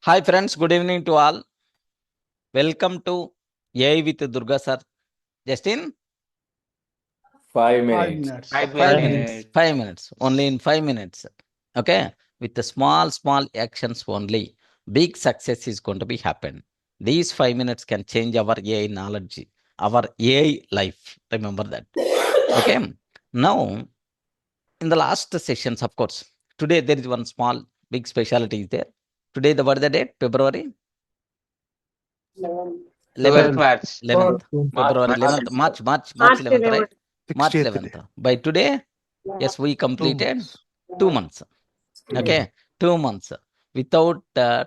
Hi friends, good evening to all. Welcome to AI with Durga Sir. Just in 5 minutes. 5 minutes, only in 5 minutes. Okay, with the small actions only, big success is going to be happen. These 5 minutes can change our AI knowledge, our AI life. Remember that. Okay, now in the last sessions, of course, today there is one small, big specialty is there. Today, what is the date? February 11th, March. 11th, February 11th, March 11th, right? March 60th 11th. By today, yes, we completed 2 months. Okay, 2 months without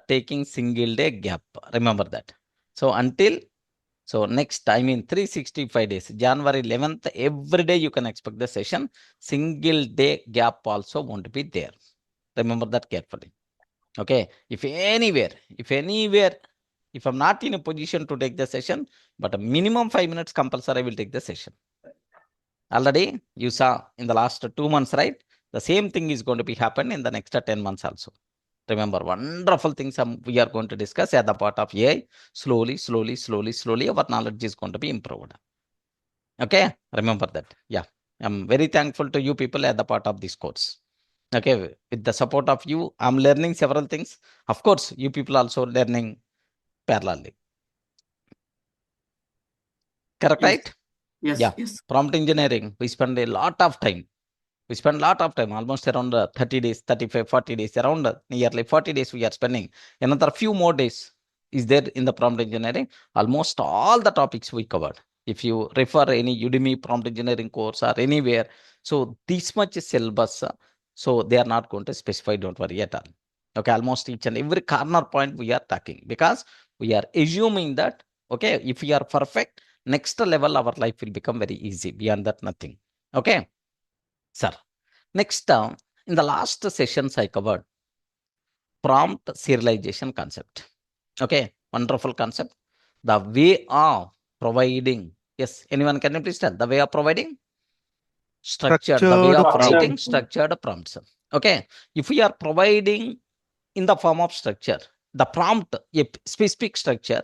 taking single day gap. Remember that. So until, so next, I mean 365 days, January 11th, every day you can expect the session. Single day gap also won't be there. Remember that carefully. Okay, if anywhere, if I'm not in a position to take the session, but a minimum 5 minutes compulsory, I will take the session. Already you saw in the last 2 months, right? The same thing is going to be happen in the next 10 months also. Remember, wonderful things we are going to discuss at the part of AI. Slowly, our knowledge is going to be improved. Okay, remember that. Yeah, I'm very thankful to you people at the part of this course. Okay, with the support of you, I'm learning several things. Of course, you people also learning parallelly. Correct, Yes. right? Yes. Yeah. Yes. Prompt engineering, we spend a lot of time. We spend a lot of time, almost around 30 days, 35, 40 days, around nearly 40 days we are spending. Another few more days is there in the prompt engineering. Almost all the topics we covered. If you refer any Udemy prompt engineering course or anywhere, so this much syllabus, so they are not going to specify, don't worry at all. Okay, almost each and every corner point we are talking, because we are assuming that, okay, if we are perfect, next level our life will become very easy. Beyond that, nothing. Okay, sir. Next, in the last sessions I covered prompt serialization concept. Okay, wonderful concept. The way of providing. Yes, anyone can you please tell the way of providing? Structured, the way of writing structured prompts. Okay, if we are providing in the form of structure, the prompt, a specific structure,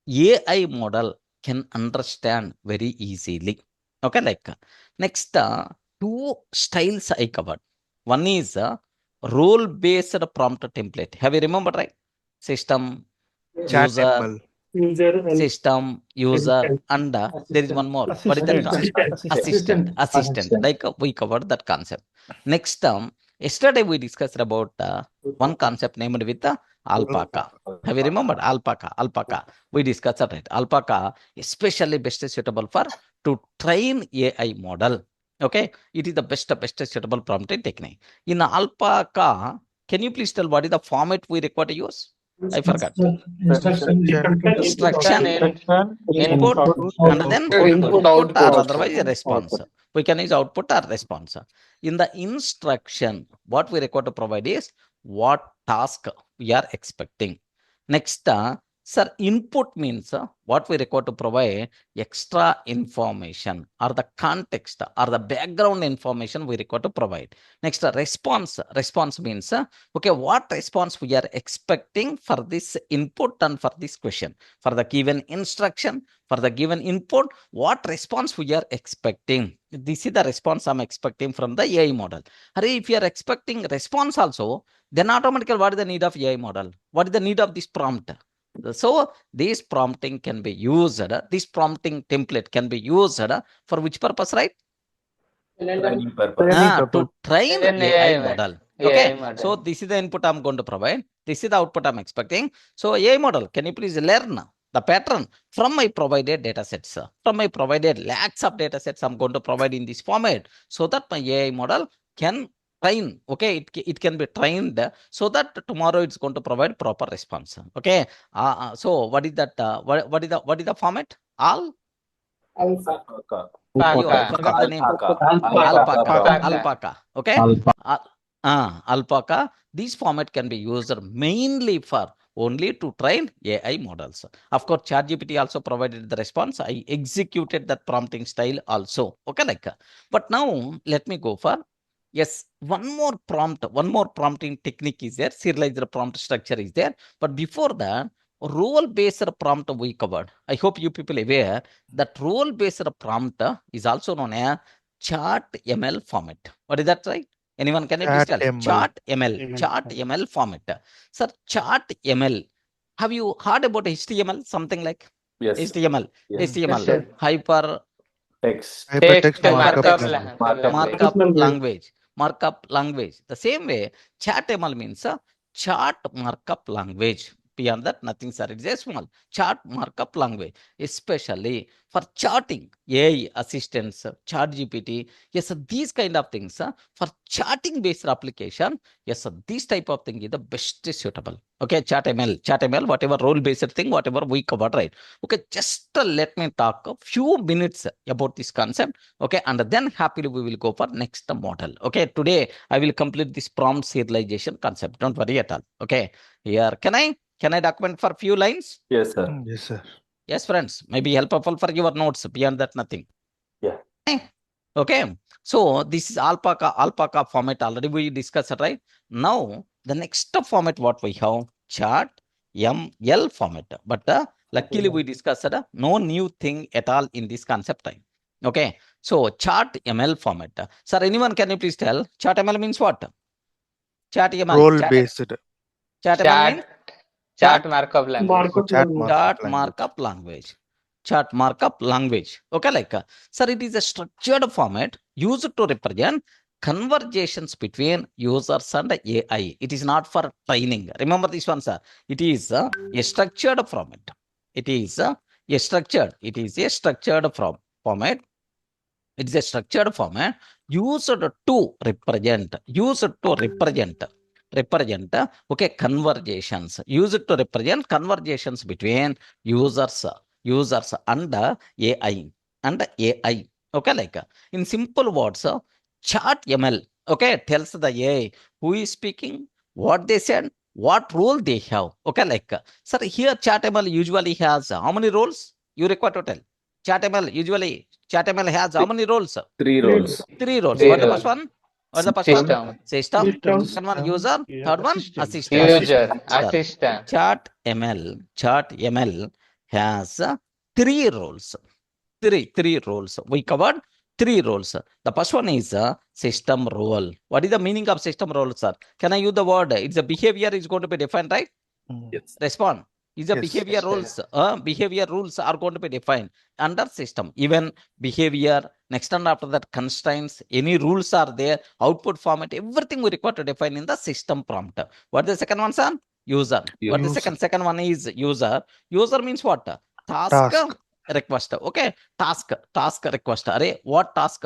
AI model can understand very easily. Okay, like next, two styles I covered. One is role-based prompt template. Have you remembered, right? System, user, ChatML. system, user, and there is one more. What is that? Assistant. Like we covered that concept. Next, yesterday we discussed about one concept named with alpaca. Have you remembered alpaca? We discussed that, right? Alpaca especially best suitable for to train AI model. Okay, it is the best suitable prompt technique. In alpaca, can you please tell what is the format we require to use? I forgot. Instruction, input, and then output or otherwise a response. We can use output or response. In the instruction, what we require to provide is what task we are expecting. Next, sir, input means what we require to provide extra information or the context or the background information we require to provide. Next, response means, okay, what response we are expecting for this input and for this question. For the given instruction, for the given input, what response we are expecting. This is the response I'm expecting from the AI model. If you are expecting response also, then automatically what is the need of AI model? What is the need of this prompt? So this prompting can be used, this prompting template can be used for which purpose, right? To train AI model. Okay, so this is the input I'm going to provide. This is the output I'm expecting. So AI model, can you please learn the pattern from my provided data sets? From my provided lakhs of data sets, I'm going to provide in this format so that my AI model can train. Okay, it can be trained so that tomorrow it's going to provide proper response. Okay, so what is that? What is the format? All. You, I forgot the name. Alpaca. Okay. Alpaca. This format can be used mainly for only to train AI models. Of course, ChatGPT also provided the response. I executed that prompting style also. Okay, like. But now let me go for Yes, one more prompting technique is there. Serialized prompt structure is there. But before that, role-based prompt we covered. I hope you people aware that role-based prompt is also known as ChatML format. What is that, right? Anyone can you please tell? ChatML. ChatML format. Sir, ChatML. Have you heard about HTML? Something like Yes. HTML. Yes. HTML. sir. Hyper Text. Hypertext markup markup language. markup language. The same way, ChatML means a chart markup language. Beyond that, nothing, sir. It's a small chart markup language, especially for charting, AI assistants, chat GPT. Yes, sir, these kind of things, for charting based application, yes, sir, this type of thing is the best suitable. Okay, ChatML, whatever role based thing, whatever we covered, right? Okay, just let me talk a few minutes about this concept. Okay, and then happily we will go for next model. Okay, today I will complete this prompt serialization concept. Don't worry at all. Okay, here can I document for few lines? Yes, sir. Yes, sir. Yes, friends, maybe helpful for your notes. Beyond that, nothing. Yeah. Okay, so this is alpaca format already we discussed, right? Now the next format what we have, chart ML format, but luckily we discussed no new thing at all in this concept time. Okay, so chart ML format. Sir, anyone can you please tell chart ML means what? Chart ML. Role based. Chart ML means Chart markup language. chart markup language. Chart markup language. Okay, like sir, it is a structured format used to represent conversations between users and AI. It is not for training. Remember this one, sir. It is a structured format. It is a structured. It is a structured format. It is a structured format used to represent okay, conversations, used to represent conversations between users and AI. Okay, like in simple words, chart ML, okay, tells the AI who is speaking, what they said, what role they have. Okay, like sir, here chart ML usually has how many roles? You require to tell. ChatML has how many roles? 3 roles. 3 roles. Three What the roles. first one? What the first one? System. System. Second one, user. Third one, assistant. User. Assistant. ChatML has 3 roles. Three roles. We covered 3 roles. The first one is system role. What is the meaning of system role, sir? Can I use the word? It's a behavior is going to be defined, right? Yes. Respond. Is a Yes. behavior Yes, rules. Behavior rules are going to be defined under system. Even behavior, next and after that constraints, any rules are there, output format, everything we require to define in the system prompt. What is the second one, sir? User. What is the User. second one is user. User means what? Task. Request. Okay, task request. Array, what task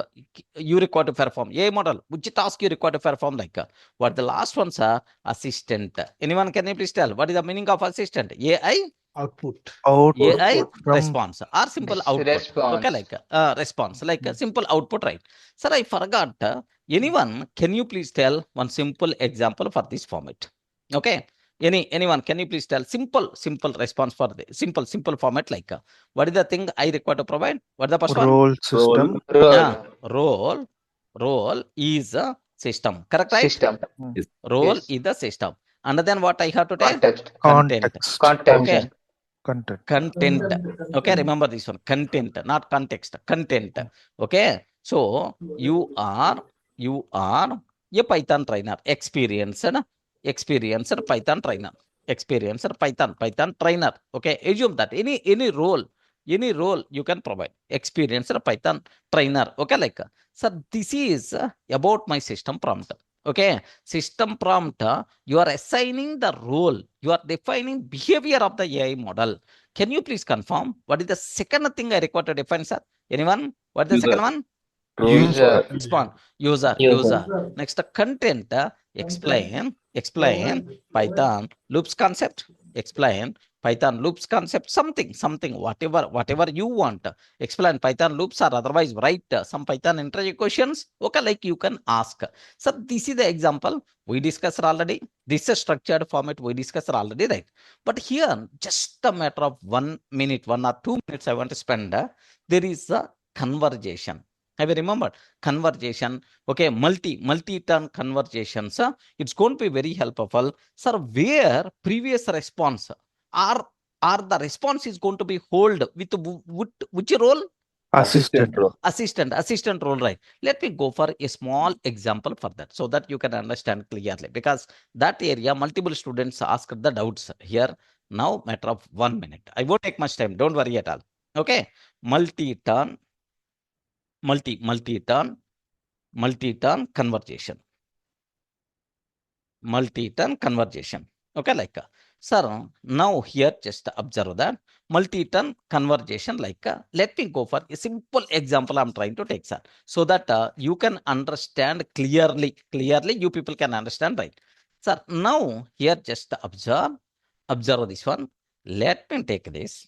you require to perform? A model, which task you require to perform? Like what the last one, sir? Assistant. Anyone can you please tell what is the meaning of assistant? AI Output AI from response or simple output. Response. Okay, like response, like a simple output, right? Sir, I forgot. Anyone, can you please tell one simple example for this format? Okay. Anyone, can you please tell simple response for the simple format, like what is the thing I require to provide? What is the first one? role system. Role. Role is a system. Correct, right? System. Role Yes. is the system. And then what I have to tell? Context. Context. Context. Okay. Content. Okay, remember this one. Content, not context. Content. Okay. So you are a Python trainer, experienced Python trainer. Experienced Python trainer. Okay. Assume that any role you can provide. Experienced Python trainer. Okay, like so this is about my system prompt. Okay, system prompt, you are assigning the role, you are defining behavior of the AI model. Can you please confirm what is the second thing I require to define, sir? Anyone? What is the User. second one? User. Respond. User. Next, content. Explain Python loops concept. Explain Python loops concept. Something. Whatever you want. Explain Python loops, or otherwise write some Python interview questions. Okay, like you can ask. So this is the example we discussed already. This is a structured format we discussed already, right? But here, just a matter of 1 minute, 1 or 2 minutes I want to spend. There is a conversation. Have you remembered? Conversation, okay, multi-turn conversations, it's going to be very helpful. Sir, where previous response are the response is going to be hold with which role? Assistant. role. Assistant role, right? Let me go for a small example for that so that you can understand clearly, because that area multiple students ask the doubts here. Now, matter of 1 minute. I won't take much time. Don't worry at all. Okay. Multi-turn conversation. Multi-turn conversation. Okay, like sir, now here just observe that multi-turn conversation, like let me go for a simple example I'm trying to take, sir, so that you can understand clearly. You people can understand, right? Sir, now here just observe this one. Let me take this.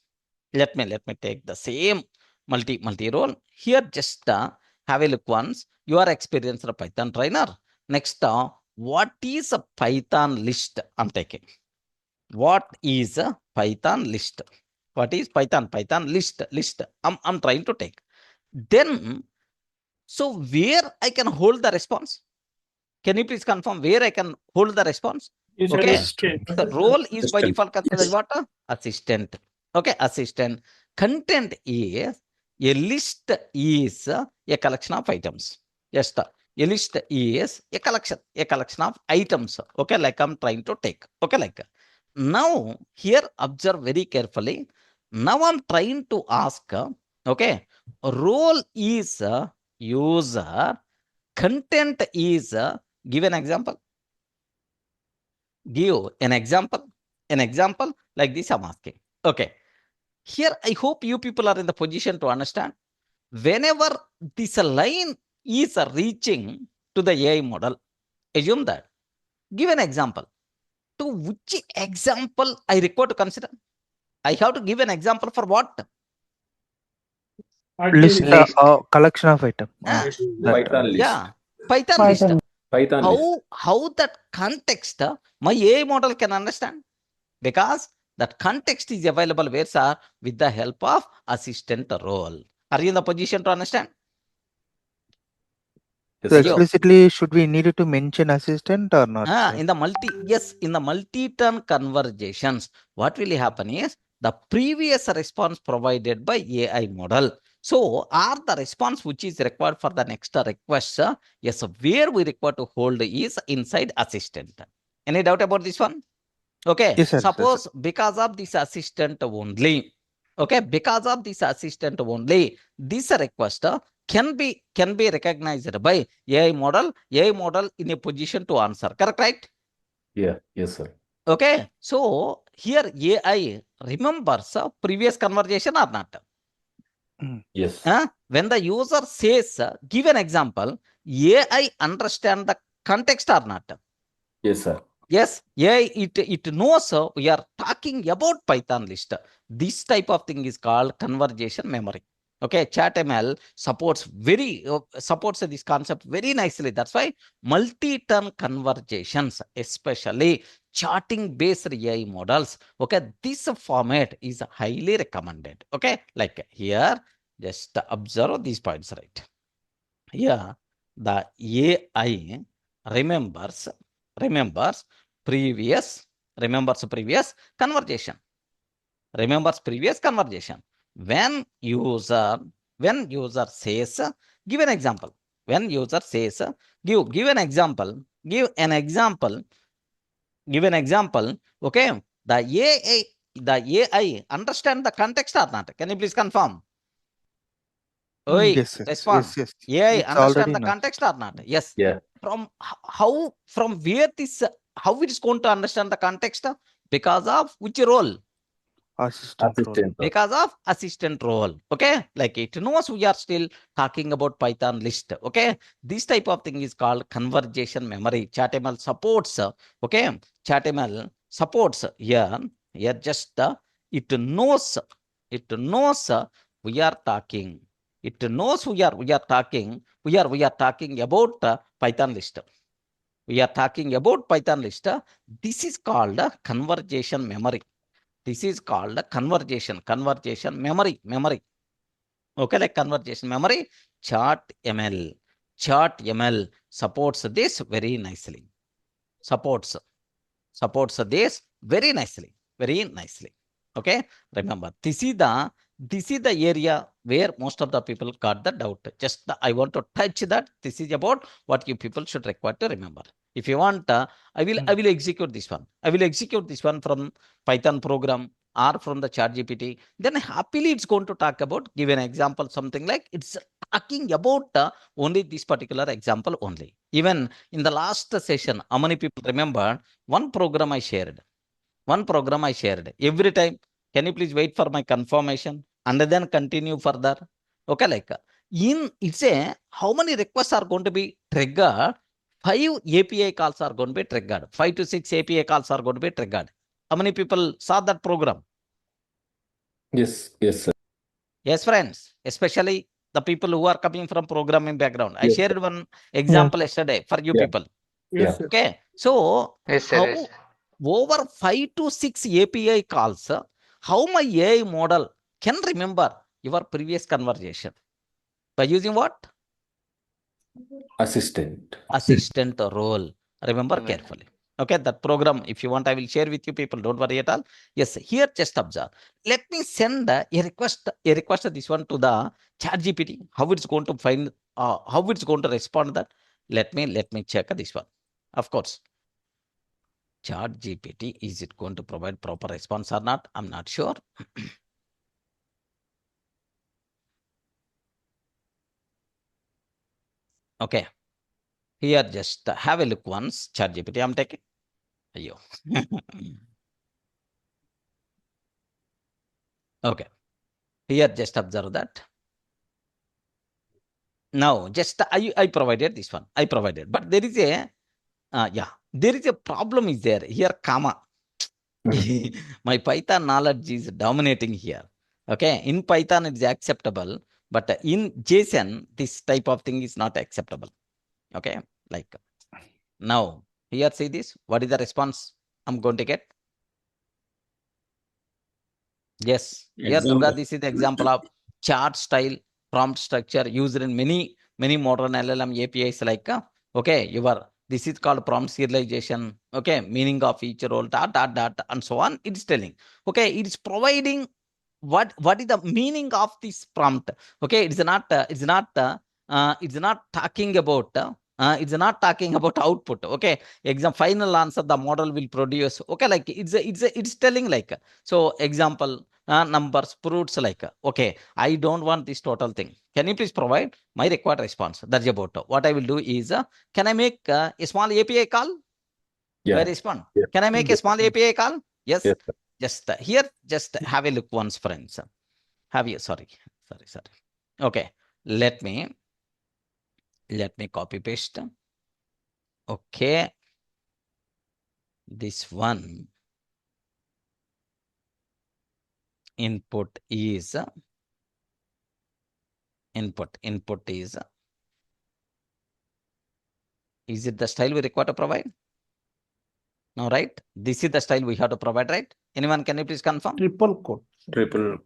Let me take the same multi role. Here just have a look once. You are experienced Python trainer. Next, what is a Python list? I'm taking. What is a Python list? What is Python list? I'm trying to take. Then, so where I can hold the response? Can you please confirm where I can hold the response? Okay. The role is by default considered what? Assistant. Okay, assistant. Content is a list is a collection of items. Yes, sir. A list is a collection of items. Okay, like I'm trying to take. Okay, like now here observe very carefully. Now I'm trying to ask. Okay, role is user. Content is give an example. Give an example. An example like this I'm asking. Okay. Here, I hope you people are in the position to understand. Whenever this line is reaching to the AI model, assume that. Give an example. To which example I require to consider? I have to give an example for what? List, List. collection of item. Python list. Yeah, Python list. Python list. How that context my AI model can understand? Because that context is available where, sir? With the help of assistant role. Are you in the position to understand? Yes, So sir. explicitly, should we need to mention assistant or not? sir? In the multi-turn conversations, what will happen is the previous response provided by AI model. So, are the response which is required for the next request? Yes, where we require to hold is inside assistant. Any doubt about this one? Okay. Yes, sir. Suppose because of this assistant only. Okay, because of this assistant only, this request can be recognized by AI model in a position to answer. Correct, right? Yeah. Yes, sir. Okay. So here AI remembers previous conversation or not? Yes. When the user says, give an example, AI understand the context or not? Yes, sir. Yes, yeah, it knows we are talking about Python list. This type of thing is called conversation memory. Okay, ChatML supports this concept very nicely. That's why multi-turn conversations, especially charting-based AI models. Okay, this format is highly recommended. Okay, like here, just observe these points, right? Here, the AI remembers previous conversation. When user says, give an example. When user says, give an example. Okay, the AI understand the context or not? Can you please confirm? Oi, Yes, yes, respond. yes. AI It's already understand the known. context or not? Yes. Yeah. From where this, how it is going to understand the context? Because of which role? Assistant role. Assistant role. Because of assistant role. Okay, like it knows we are still talking about Python list. Okay, this type of thing is called conversation memory. ChatML supports. Okay, ChatML supports here just it knows we are talking. It knows we are talking about Python list. We are talking about Python list. This is called conversation memory. This is called conversation memory. Okay, like conversation memory. ChatML. ChatML supports this very nicely. Supports this very nicely. Okay, remember this is the area where most of the people got the doubt. Just I want to touch that. This is about what you people should require to remember. If you want, I will execute this one. I will execute this one from Python program or from the ChatGPT. Then happily it's going to talk about, give an example, something like it's talking about only this particular example only. Even in the last session, how many people remember one program I shared? Every time, can you please wait for my confirmation and then continue further? Okay, like it's a how many requests are going to be triggered? 5 API calls are going to be triggered. 5 to 6 API calls are going to be triggered. How many people saw that program? Yes, sir. Yes, friends, especially the people who are coming from programming background. I Yes, shared one example yesterday for you Yeah. people. Yes, sir. Okay, so Yes, sir. how Yes, sir. over 5 to 6 API calls, how my AI model can remember your previous conversation? By using what? Assistant. Assistant role. Remember carefully. Okay, that program, if you want, I will share with you people. Don't worry at all. Yes, here just observe. Let me send a request this one to the ChatGPT. How it's going to find, how it's going to respond to that. Let me check this one. Of course. ChatGPT, is it going to provide proper response or not? I'm not sure. Okay. Here, just have a look once. ChatGPT, I'm taking. Ayo. Okay. Here, just observe that. Now, just I provided this one. I provided, but there is a there is a problem is there here, comma. My Python knowledge is dominating here. Okay, in Python it is acceptable, but in JSON this type of thing is not acceptable. Okay, like now here see this. What is the response I'm going to get? Yes, here Durga, this is the example of chart style prompt structure used in many modern LLM APIs like okay, this is called prompt serialization. Okay, meaning of each role, dot, and so on. It's telling. Okay, it is providing what is the meaning of this prompt. Okay, it's not talking about it's not talking about output. Okay, final answer the model will produce. Okay, like it's telling like, so example numbers, fruits, like okay, I don't want this total thing. Can you please provide my required response? That's about what I will do is can I make a small API call? Yeah. I respond. Yeah. Can I make a small API call? Yes. Yes, sir. Just here, just have a look once, friends. Have you? Sorry. Okay. Let me copy paste. Okay. This one input is is it the style we require to provide? No, right? This is the style we have to provide, right? Anyone, can you please confirm? Triple quote. Triple.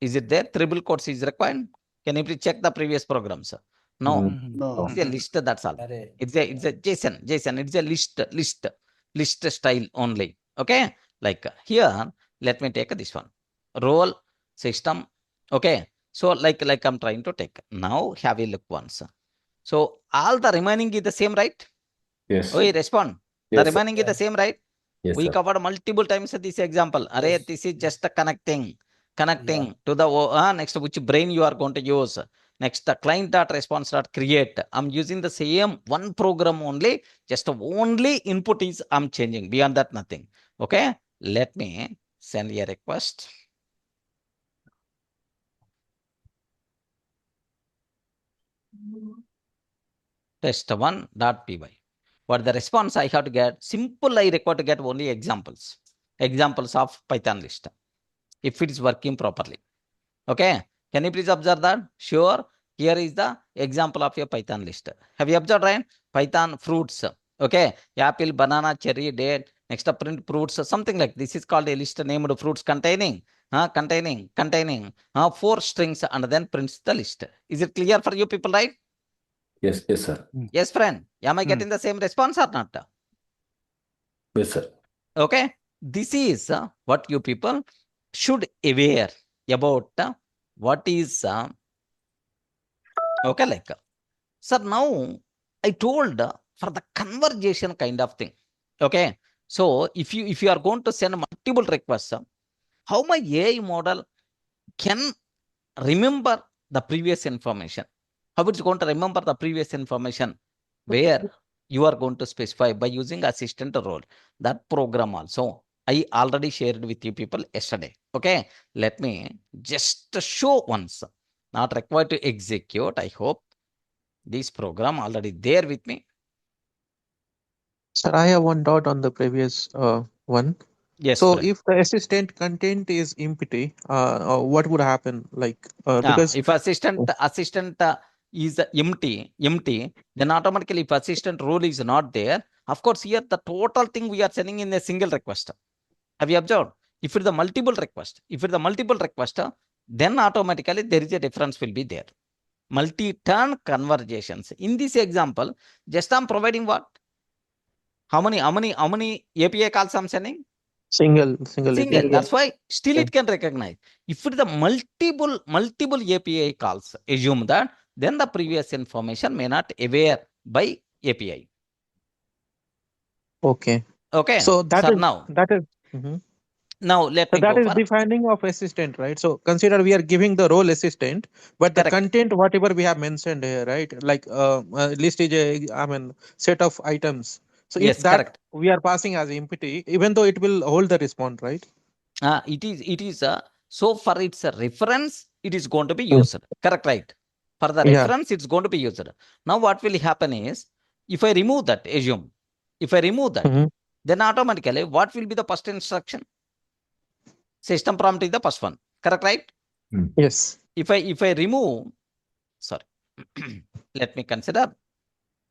Is it there? Triple quotes is required. Can you please check the previous programs? No. No. It's a list, that's all. It's a JSON. It's a list style only. Okay, like here, let me take this one. Role, system. Okay, so like I'm trying to take. Now have a look once. So all the remaining is the same, right? Yes. Oh, respond. Yes, The sir. remaining is the same, right? Yes, We sir. covered multiple times this example. Array, this is just a connecting to the next which brain you are going to use. Next, the client.response.create. I'm using the same one program only. Just only input is I'm changing. Beyond that, nothing. Okay. Let me send a request. Test1.py. What the response I have to get? Simple, I require to get only examples of Python list, if it is working properly. Okay, can you please observe that? Sure, here is the example of your Python list. Have you observed, right? Python fruits. Okay, apple, banana, cherry, date. Next, print fruits, something like this is called a list named fruits containing containing 4 strings and then prints the list. Is it clear for you people, right? Yes, yes, sir. Yes, friend. Am I Hmm. getting the same response or not? Yes, sir. Okay. This is what you people should aware about what is okay, like sir, now I told for the conversation kind of thing. Okay. So if you are going to send multiple requests, how my AI model can remember the previous information? How it's going to remember the previous information? Where you are going to specify by using assistant role. That program also I already shared with you people yesterday. Okay. Let me just show once. Not required to execute. I hope this program already there with me. Sir, I have one doubt on the previous one. Yes, So friend. if the assistant content is empty, what would happen? Like because If assistant is empty, then automatically if assistant role is not there, of course here the total thing we are sending in a single request. Have you observed? If it's a multiple request, then automatically there is a difference will be there. Multi-turn conversations. In this example, just I'm providing what? How many API calls I'm sending? single Single. API. That's why still Yeah. it can recognize. If it is the multiple API calls, assume that then the previous information may not aware by API. Okay. Okay. So that Sir, is now Mhm. let So me that go is for defining of assistant, right? So consider we are giving the role assistant, but the correct. content whatever we have mentioned here, right? Like list is a set of items. So if Yes, that correct. we are passing as empty, even though it will hold the response, right? It is so for its reference, it is going to be Mm. used. Correct, right? For the Yeah. reference, it's going to be used. Now, what will happen is if I remove that, assume, if I remove that, Mhm. then automatically what will be the first instruction? System prompt is the first one. Correct, right? Yes. If I remove, sorry, let me consider.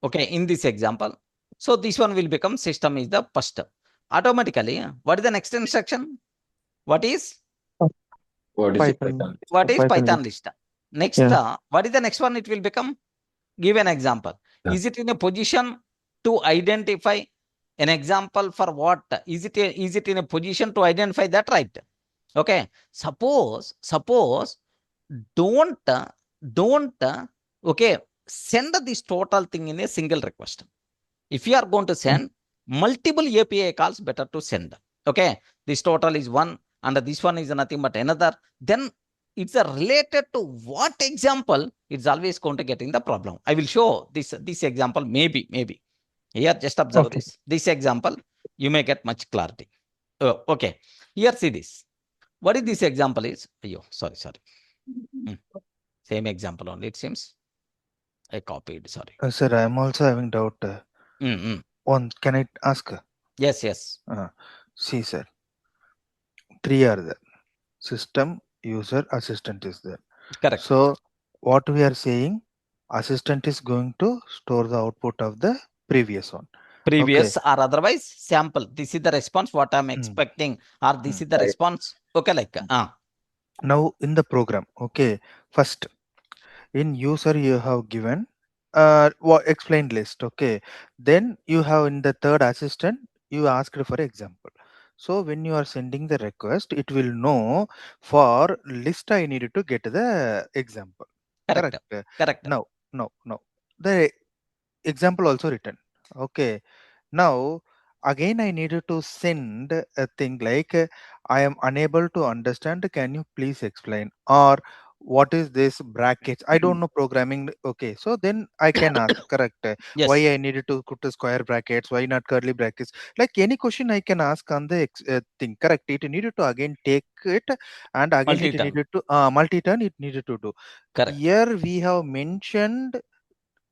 Okay, in this example, so this one will become system is the first. Automatically, what is the next instruction? What is What is it? Python. Python Python. list? Next, Yeah. what is the next one? It will become. Give an example. Yeah. Is it in a position to identify an example for what? Is it in a position to identify that, right? Okay. Suppose don't okay, send this total thing in a single request. If you are going to send multiple API calls, better to send. Okay. This total is one and this one is nothing but another. Then it's a related to what example, it's always going to get in the problem. I will show this example, maybe. Here, just observe Okay. this example, you may get much clarity. Okay. Here, see this. What is this example is? Sorry. Same example only, it seems. I copied, sorry. Sir, I am also having doubt. One, can I ask? Yes. See, sir, 3 are there. System, user, assistant is there. Correct. So, what we are saying, assistant is going to store the output of the previous one. Previous or otherwise sample. This is the response what I'm expecting, or this is the response. Okay, like now in the program, okay, first in user you have given explained list, okay, then you have in the third assistant you asked for example. So when you are sending the request, it will know for list I needed to get the example. correct. Now the example also written, okay. Now again I needed to send a thing like I am unable to understand, can you please explain, or what is this brackets, I don't know programming, okay. So then I can ask, correct, Yes. why I needed to put a square brackets, why not curly brackets, like any question I can ask on the thing, correct. It needed to again take it and again Multi-turn. it needed to multi-turn it needed to do. Correct. Here we have mentioned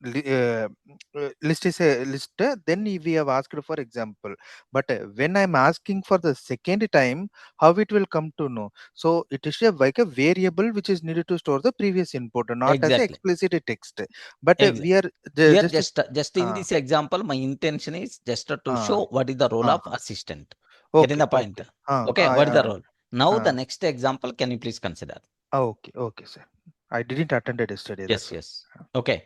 list is a list, then we have asked for example, but when I'm asking for the second time, how it will come to know? So it is like a variable which is needed to store the previous input, not as a Exactly. explicit text, but Exactly. we are Here just in this example, my intention is just to show what is the role of assistant. okay, Getting the point? okay. Okay, what is the role? Now the Ah. next example, can you please consider? Okay, okay, sir. I didn't attend it yesterday. Yes, That's why. yes. Okay.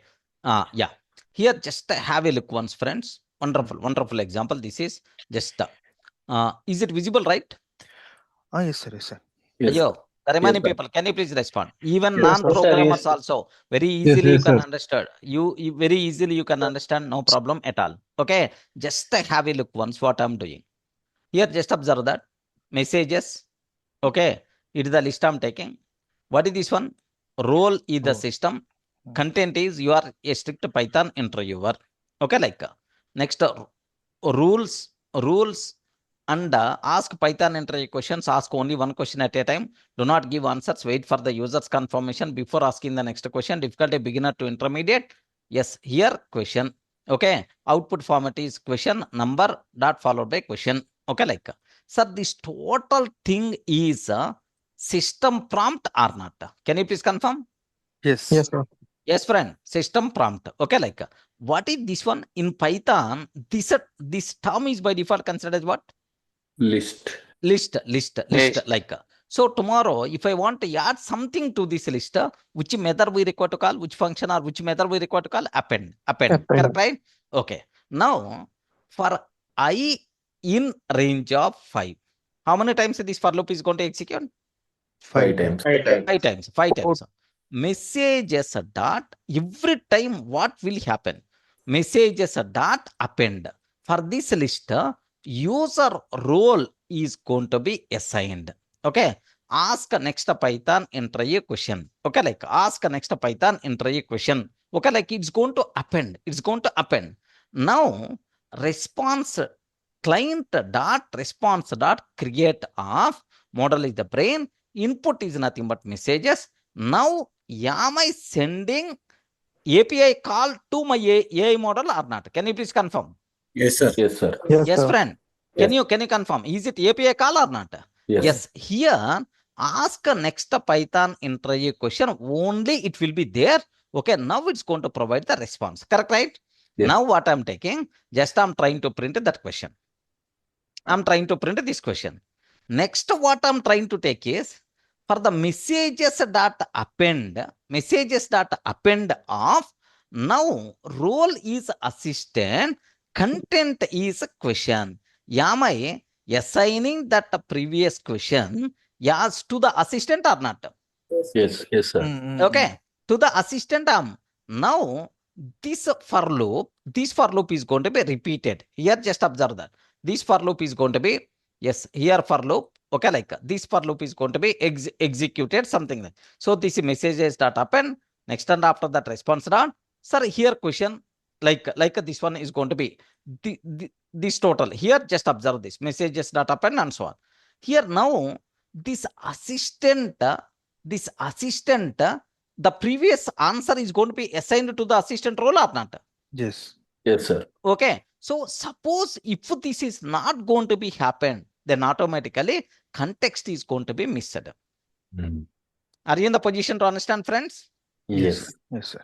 Yeah. Here, just have a look once, friends. Wonderful, wonderful example. This is just, is it visible, right? Ah, yes, sir. Yes, sir. Yes, Ayo, sir. the remaining sir. people, can you please respond? Even Yes, sir. non-programmers also, very easily you yes, can sir. understand. You very easily you can understand, no problem at all. Okay, just have a look once what I'm doing. Here, just observe that messages. Okay, it is the list I'm taking. What is this one? Role is the Oh. system. Content is you are a strict Python interviewer. Okay, like next rules and ask Python interview questions. Ask only one question at a time. Do not give answers. Wait for the user's confirmation before asking the next question. Difficulty beginner to intermediate. Yes, here question. Okay, output format is question number dot followed by question. Okay, like sir, this total thing is system prompt or not? Can you please confirm? Yes. Yes, sir. Yes, friend. System prompt. Okay, like what is this one in Python? This term is by default considered as what? List. List. List. Like so tomorrow, if I want to add something to this list, which method we require to call, which function or which method we require to call? Append. Append. Correct, right? Okay. Now for I in range of 5, how many times this for loop is going to execute? 5 times. 5 times. 5 times. Messages dot every time what will happen? Messages dot append. For this list, user role is going to be assigned. Okay. Ask next Python enter a question. Okay, like ask next Python enter a question. Okay, like it's going to append. It's going to append. Now response client dot response dot create of model is the brain. Input is nothing but messages. Now, am I sending API call to my AI model or not? Can you please confirm? Yes, sir. Yes, sir. Yes, sir. friend. Can you confirm? Is it API call or not? Yes. Here, ask next Python interview question. Only it will be there. Okay, now it's going to provide the response. Correct, right? Yes. Now what I'm taking, just I'm trying to print that question. I'm trying to print this question. Next, what I'm trying to take is for the messages dot append of now role is assistant, content is question. Am I assigning that previous question yes to the assistant or not? Yes, sir. Okay, to the assistant now this for loop is going to be repeated. Here just observe that this for loop is going to be here for loop. Okay, like this for loop is going to be executed something like so. This messages dot append next and after that response dot sir here question like this one is going to be this total here. Just observe this messages dot append and so on. Here now this assistant the previous answer is going to be assigned to the assistant role or not? Yes. Yes, sir. Okay. So suppose if this is not going to be happen, then automatically context is going to be missed. Are you in the position to understand, friends? Yes. Yes, sir.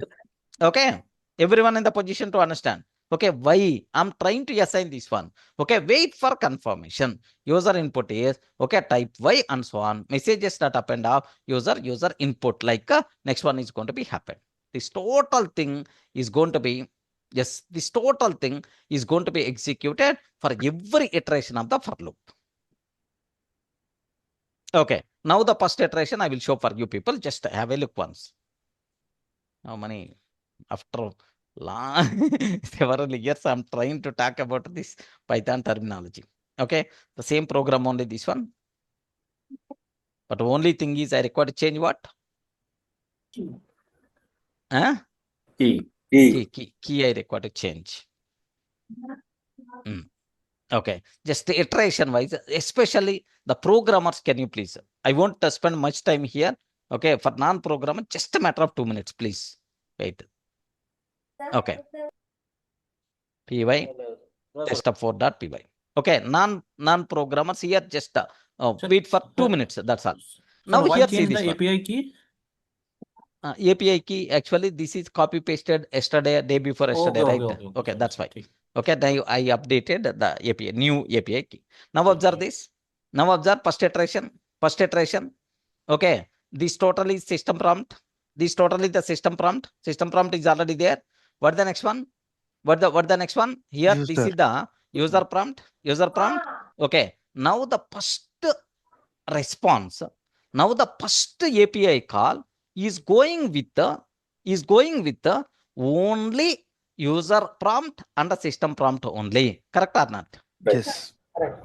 Okay. Everyone in the position to understand. Okay, why I'm trying to assign this one. Okay, wait for confirmation. User input is okay, type Y and so on. Messages that append of user input like next one is going to be happen. This total thing is going to be this total thing is going to be executed for every iteration of the for loop. Okay, now the first iteration I will show for you people. Just have a look once. How many after several years I'm trying to talk about this Python terminology. Okay, the same program only this one, but the only thing is I require to change what? Key I require to change. Okay, just the iteration wise, especially the programmers, can you please? I won't spend much time here. Okay, for non-programmer, just a matter of 2 minutes, please. Wait. Okay. Py test4.py. Okay, non-programmers here just wait for 2 minutes. That's all. Now here see this one. API key? API key actually this is copy pasted yesterday, day before yesterday, right? Okay, that's why. Okay, now I updated the API, new API key. Now observe this. Now observe first iteration. First iteration. Okay. This total is system prompt. This total is the system prompt. System prompt is already there. What the next one? What the next one? Here, this User. is the user prompt. User prompt. Okay. Now the first response. Now the first API call is going with the only user prompt and the system prompt only. Correct or not? Yes.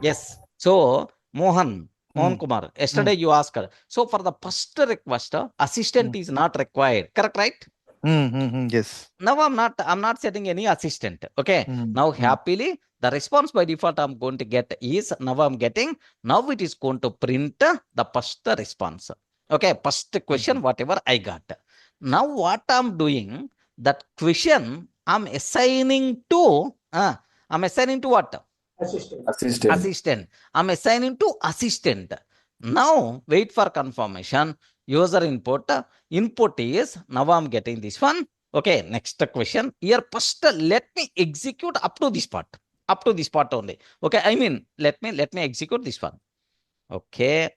Yes. So Mohan Mm. Kumar, yesterday you asked. So for the first request, assistant is not required. Correct, right? Yes. Now I'm not setting any assistant. Okay. Now happily the response by default I'm going to get is now I'm getting. Now it is going to print the first response. Okay. First question, whatever I got. Now what I'm doing, that question I'm assigning to what? Assistant. I'm assigning to assistant. Now wait for confirmation. User input. Input is now I'm getting this one. Okay, next question. Here first let me execute up to this part. Up to this part only. Okay, I mean let me execute this one. Okay.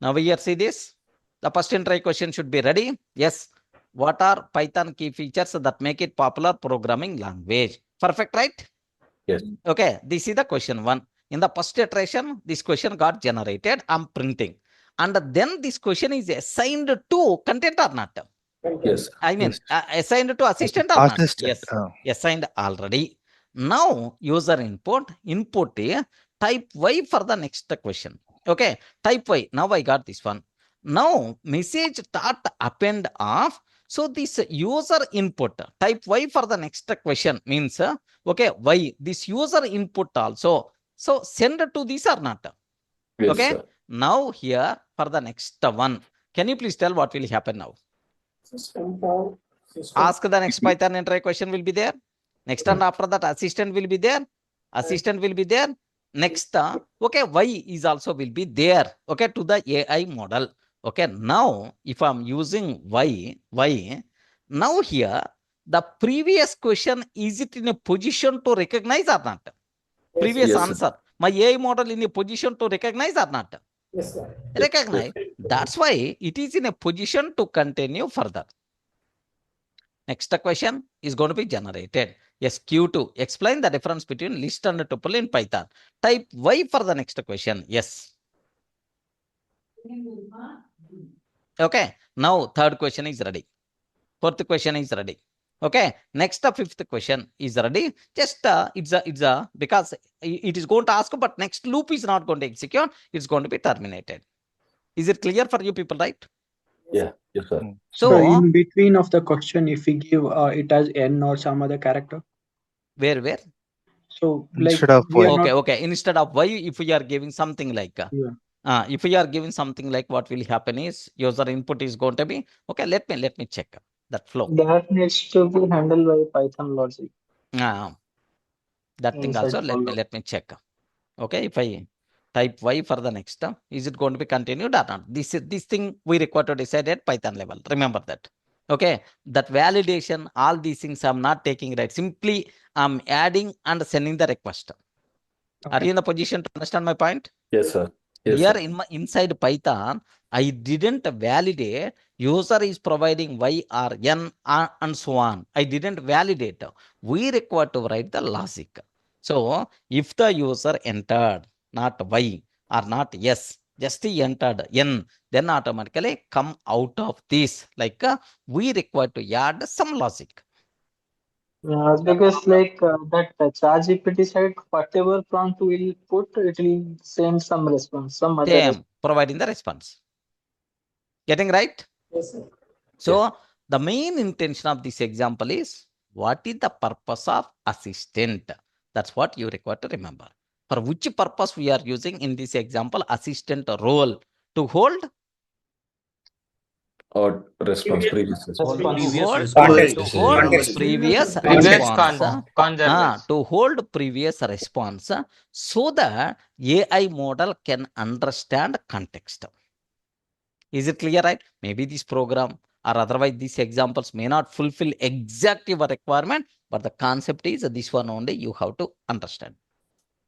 Now we here see this. The first entry question should be ready. Yes. What are Python key features that make it popular programming language? Perfect, right? Yes. Okay, this is the question 1. In the first iteration, this question got generated. I'm printing. And then this question is assigned to content or not? Yes. I mean, Yes. assigned to assistant or not? Assistant. Yes, assigned already. Now, user input A, type Y for the next question. Okay, type Y. Now I got this one. Now, message dot append of. So this user input type Y for the next question means, okay, Y, this user input also. So send to this or not? Yes, Okay. sir. Now here for the next one, can you please tell what will happen now? Ask the next Python entry question will be there. Next and after that assistant will be there. Assistant will be there. Next, okay, Y is also will be there. Okay, to the AI model. Okay, now if I'm using Y, now here the previous question, is it in a position to recognize or not? Previous Yes, sir. answer. My AI model in a position to recognize or not? Yes, sir. Recognize. That's why it is in a position to continue further. Next question is going to be generated. Yes, Q2. Explain the difference between list and tuple in Python. Type Y for the next question. Yes. Okay. Now third question is ready. Fourth question is ready. Okay. Next fifth question is ready. Just it's a because it is going to ask, but next loop is not going to execute. It's going to be terminated. Is it clear for you people, right? Yeah. Yes, sir. So So in between of the question, if we give it as n or some other character, where? so like Instead of we are Y. not. Okay. Instead of Y, if we are giving something like Yeah. if we are giving something like, what will happen is user input is going to be okay. Let me check that flow. That needs to be handled by Python logic That thing inside also folder. let me check. Okay, if I type Y for the next term, is it going to be continued or not? This thing we require to decide at Python level. Remember that. Okay, that validation, all these things I'm not taking, right. Simply I'm adding and sending the request. Are you in the position to understand my point? Yes, sir. Yes, Here sir. in inside Python, I didn't validate user is providing Y or N and so on. I didn't validate. We require to write the logic. So if the user entered not Y or not yes, just he entered N, then automatically come out of this. Like we require to add some logic. Yeah, because like that ChatGPT side, whatever prompt will put, it will send some response, some other response. Same, providing the response. Getting right? Yes, sir. So the main intention of this example is, what is the purpose of assistant? That's what you require to remember. For which purpose we are using in this example assistant role? To hold? Or response, previous response. To hold previous response. To hold previous response so that AI model can understand context. Is it clear, right? Maybe this program or otherwise these examples may not fulfill exact your requirement, but the concept is this one only you have to understand.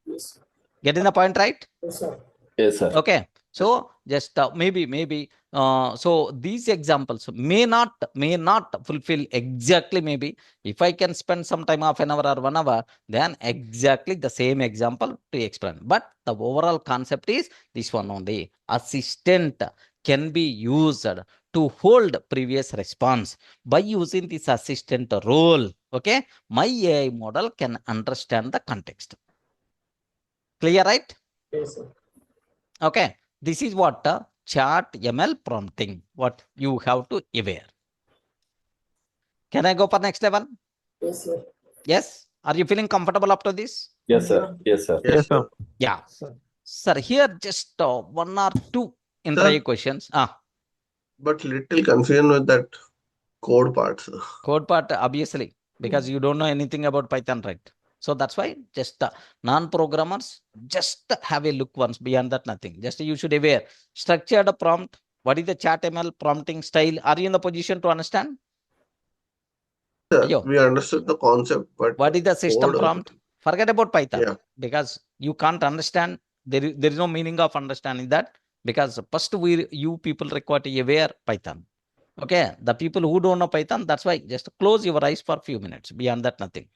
Yes. Getting the point, right? Yes, sir. Okay. So just maybe so these examples may not fulfill exactly. Maybe if I can spend some time, half an hour or 1 hour, then exactly the same example to explain. But the overall concept is this one only. Assistant can be used to hold previous response. By using this assistant role, okay, my AI model can understand the context. Clear, right? Yes, sir. Okay, this is what ChatML prompting, what you have to aware. Can I go for next level? Yes, sir. Yes. Are you feeling comfortable up to this? Yes, sir. Yes, sir. Yes, sir. Yeah. Sir, here just 1 or 2 interview questions. But little confusion with that code part, sir. Code part, obviously, because you don't know anything about Python, right? So that's why just non-programmers, just have a look once. Beyond that, nothing. Just you should aware. Structured prompt. What is the ChatML prompting style? Are you in the position to understand? Sir, Ayo. we understood the concept, but What is the system code- prompt? Forget about Python. Yeah. Because you can't understand. There is no meaning of understanding that. Because first you people require to aware Python. Okay. The people who don't know Python, that's why just close your eyes for a few minutes. Beyond that, nothing.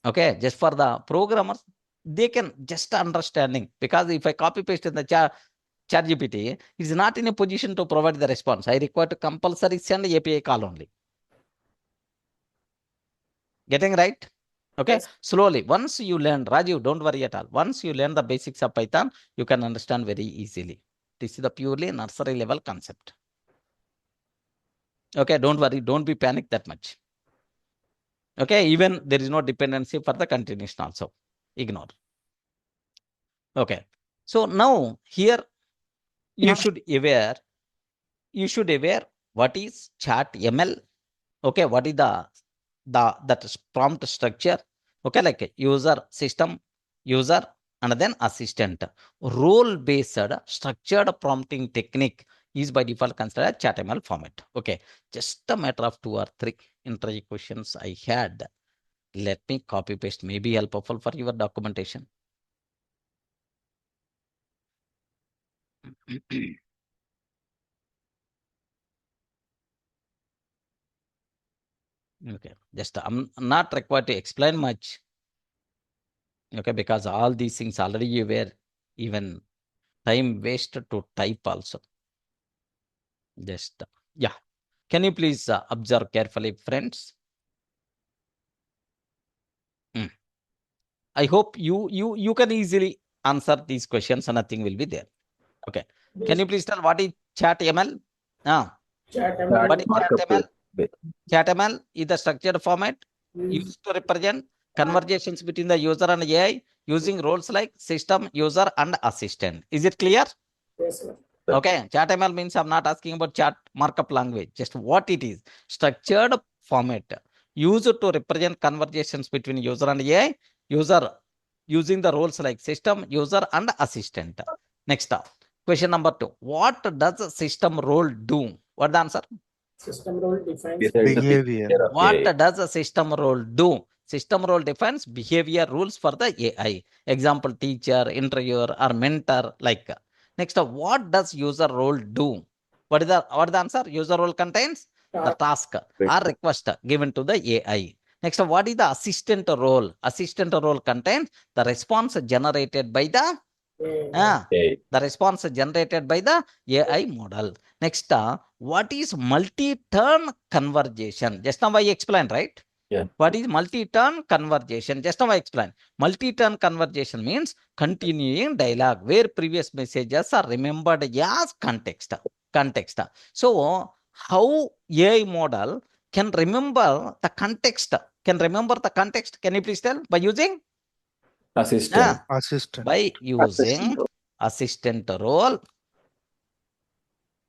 Okay. Just for the programmers, they can just understanding. Because if I copy paste in the ChatGPT, it is not in a position to provide the response. I require to compulsory send API call only. Getting right? Okay. Yes. Slowly. Once you learn, Rajiv, don't worry at all. Once you learn the basics of Python, you can understand very easily. This is the purely nursery level concept. Okay. Don't worry. Don't be panicked that much. Okay. Even there is no dependency for the continuation also. Ignore. Okay. So now here you should aware what is ChatML. Okay. What is that prompt structure? Okay, like user, system, user, and then assistant. Role-based structured prompting technique is by default considered ChatML format. Okay, just a matter of 2 or 3 interview questions I had. Let me copy paste, maybe helpful for your documentation. Okay, just I'm not required to explain much. Okay, because all these things already you were even time wasted to type also. Just yeah. Can you please observe carefully, friends? I hope you can easily answer these questions and nothing will be there. Okay. Can you please tell what is ChatML? What is ChatML? ChatML is the structured format used to represent conversations between the user and AI using roles like system, user, and assistant. Is it clear? Yes, sir. Okay. ChatML means I'm not asking about chat markup language, just what it is. Structured format used to represent conversations between user and AI, user using the roles like system, user, and assistant. Next up, question number 2. What does a system role do? What the answer? System role defines Behavior. What does a system role do? System role defines behavior rules for the AI. Example, teacher, interviewer, or mentor, like. Next, what does user role do? What is the answer? User role contains the task or request given to the AI. Next, what is the assistant role? Assistant role contains the response generated by the AI model. Next, what is multi-turn conversation? Just now I explained, right? Yeah. What is multi-turn conversation? Just now I explained. Multi-turn conversation means continuing dialogue where previous messages are remembered as context. So, how AI model can remember the context? Can you please tell? By using? assistant. Assistant. By using assistant role,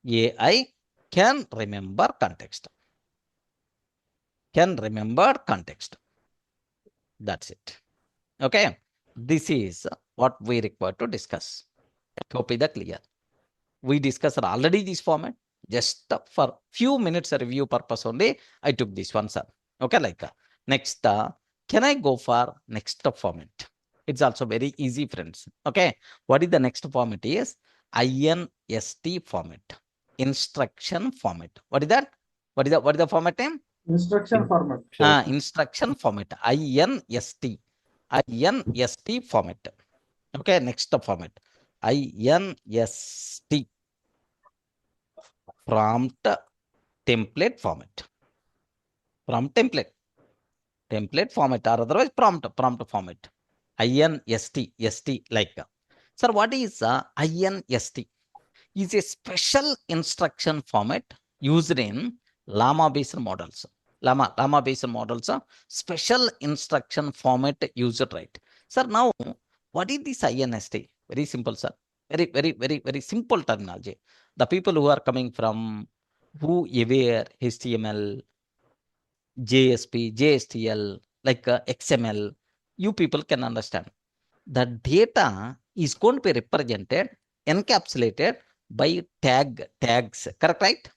AI can remember context. That's it. Okay. This is what we require to discuss. Hope is clear. We discussed already this format. Just for few minutes review purpose only, I took this one, sir. Okay, like next, Can I go for next format? It's also very easy, friends. Okay. What is the next format is INST format. Instruction format. What is that? What is the format name? Instruction format. Instruction format. INST. INST format. Okay, next format. INST prompt template format. Prompt template format or otherwise prompt format. INST, ST like. Sir, what is INST? Is a special instruction format used in llama-based models. Llama-based models, special instruction format used, right? Sir, now, what is this INST? Very simple, sir. Very simple terminology. The people who are coming from, who aware HTML, JSP, JSTL, like XML, you people can understand. The data is going to be represented, encapsulated by tags. Correct, right?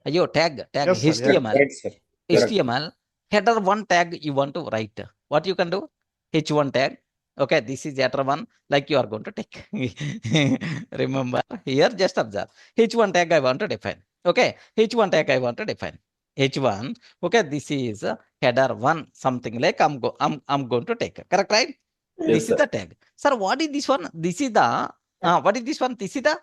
Ayo, tag, Yes, sir. HTML, Correct, sir. HTML, header 1 tag you want to write. What you can do? H1 tag. Okay, this is header 1, like you are going to take. Remember, here just observe. H1 tag I want to define. Okay, H1 tag I want to define. H1, okay, this is header 1, something like I'm going to take. Correct, right? This is the tag. Sir, what is this one? This is the, what is this one? This is the,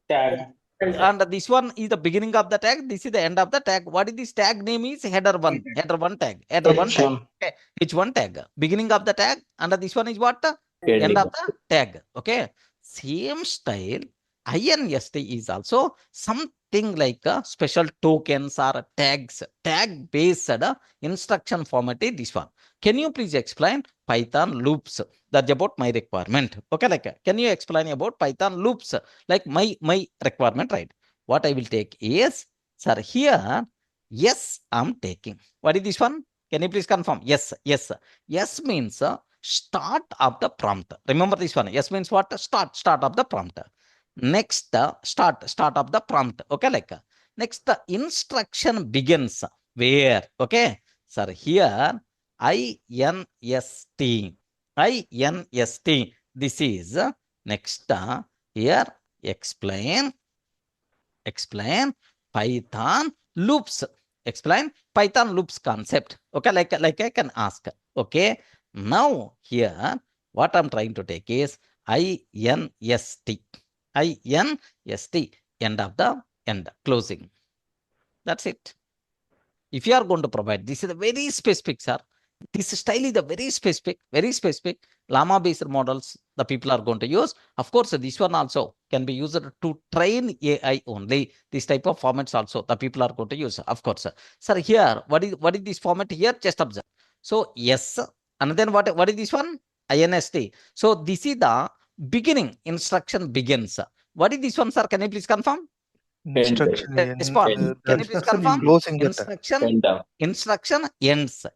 Tag. and this one is the beginning of the tag. This is the end of the tag. What is this tag name is? Header 1. Header 1 tag. Header 1 tag. H1. Okay. H1 tag. Beginning of the tag. And this one is what? End of the tag. Okay. Same style. INST is also something like special tokens or tags. Tag based instruction format is this one. Can you please explain Python loops? That's about my requirement. Okay, like can you explain about Python loops? Like my requirement, right? What I will take is, sir, here, yes, I'm taking. What is this one? Can you please confirm? Yes. Yes means start of the prompt. Remember this one. Yes means what? Start of the prompt. Next, start of the prompt. Okay, like next, the instruction begins where? Okay, sir, here INST. This is next. Here explain Python loops. Explain Python loops concept. Okay, like I can ask. Okay, now here what I'm trying to take is INST. End of the end, closing. That's it. If you are going to provide, this is a very specific, sir. This style is a very specific llama-based models the people are going to use. Of course, this one also can be used to train AI only. This type of formats also the people are going to use. Of course, sir. Here, what is this format here? Just observe. So yes, and then what is this one? INST. So this is the beginning. Instruction begins. What is this one, sir? Can you please confirm? Instruction Can you please confirm? closing the Instruction ends.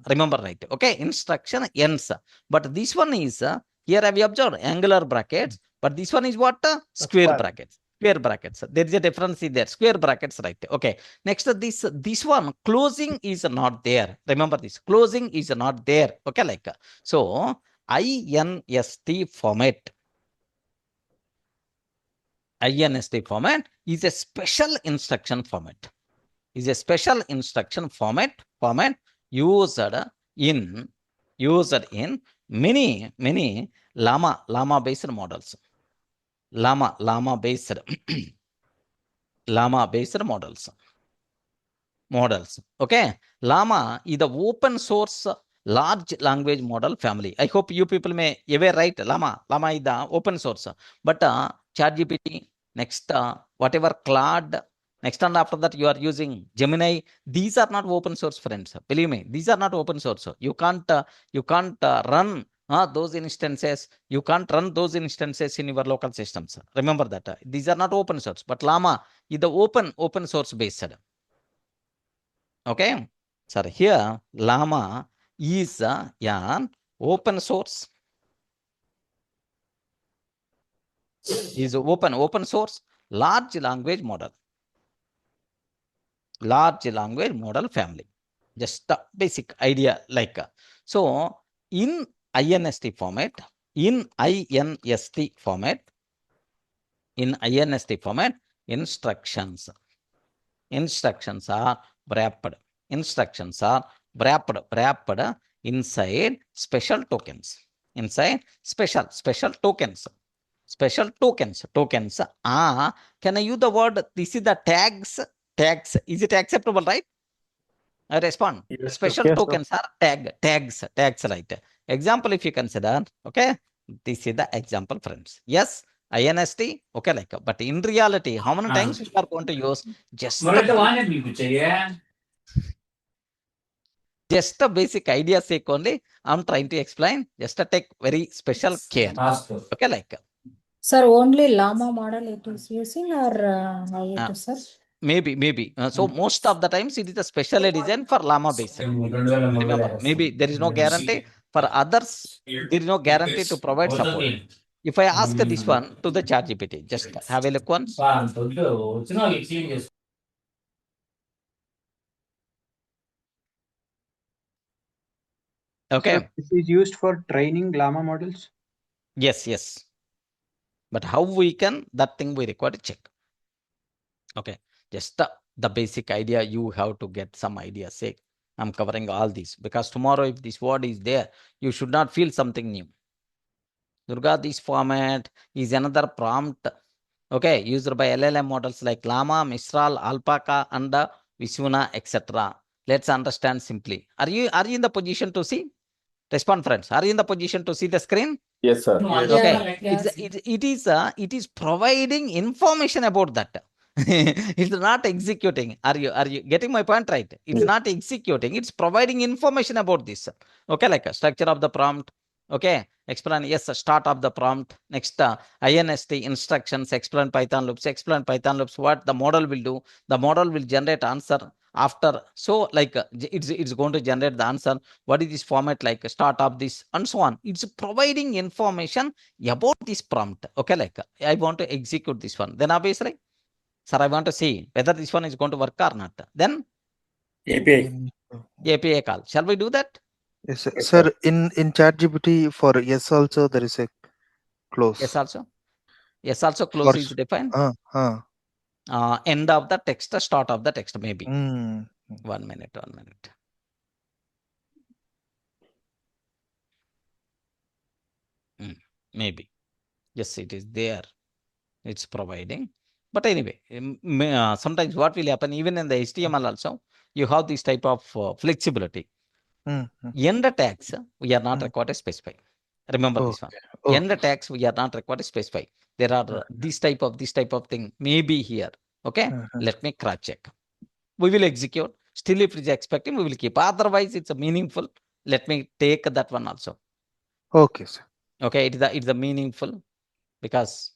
Remember, right? Okay, instruction ends. But this one is here have you observed angular brackets, but this one is what? Square brackets. Square brackets. There is a difference in there. Square brackets, right? Okay. Next, this one closing is not there. Remember this. Closing is not there. Okay, like so. INST format. INST format is a special instruction format. Is a special instruction format used in many llama based models. Llama based models. Okay, llama is the open source large language model family. I hope you people may aware, right? Llama is the open source, but ChatGPT, next whatever Claude, next and after that you are using Gemini. These are not open source, friends. Believe me, these are not open source. You can't run those instances. You can't run those instances in your local systems. Remember that these are not open source, but llama is the open source based. Okay, sir, here llama is an open source. Is open source large language model family. Just the basic idea like so in INST format, instructions are wrapped. Instructions are wrapped inside special tokens. Inside special tokens. Special tokens are, can I use the word, this is the tags, is it acceptable, right? I respond. Yes, Special Yes, sir. tokens are tags, right? Example, if you consider, okay, this is the example, friends. Yes, INST, okay, like, but in reality, how many times you are going to use just the basic idea sake only? I'm trying to explain. Just to take very special care. Okay, like. Sir, only Llama model it is using or how it is, sir? Maybe. So most of the times it is a specially designed for Llama based. Remember, maybe there is no guarantee for others. There is no guarantee to provide support. If I ask this one to the ChatGPT, just have a look once. Okay. Sir, this is used for training Llama models. Yes. But how we can, that thing we require to check. Okay. Just the basic idea, you have to get some idea. Say, I'm covering all these because tomorrow if this word is there, you should not feel something new. Durga, this format is another prompt, okay, used by LLM models like Llama, Mistral, Alpaca, and Visuna, etc. Let's understand simply. Are you in the position to see? Respond, friends. Are you in the position to see the screen? Yes, sir. Okay. Yes. It is providing information about that. It's not executing. Are you getting my point right? It's not executing. It's providing information about this. Okay, like a structure of the prompt. Okay, explain. Yes, start of the prompt. Next, INST instructions. Explain Python loops. What the model will do. The model will generate answer after. So, like it's going to generate the answer. What is this format like? Start of this and so on. It's providing information about this prompt. Okay, like I want to execute this one. Then obviously, sir, I want to see whether this one is going to work or not. Then API call. Shall we do that? Yes, sir. Sir, in ChatGPT for yes also there is a close. Yes, also close is defined. End of the text, start of the text, maybe. 1 minute. Maybe. Yes, it is there. It's providing. But anyway, sometimes what will happen, even in the HTML also, you have this type of flexibility. End tags, we are not required to specify. Remember this one. End tags, we are not required to specify. There are this type of thing maybe here. Okay, let me cross check. We will execute. Still, if it is expecting, we will keep. Otherwise, it's a meaningful. Let me take that one also. Okay, sir. Okay, it's a meaningful because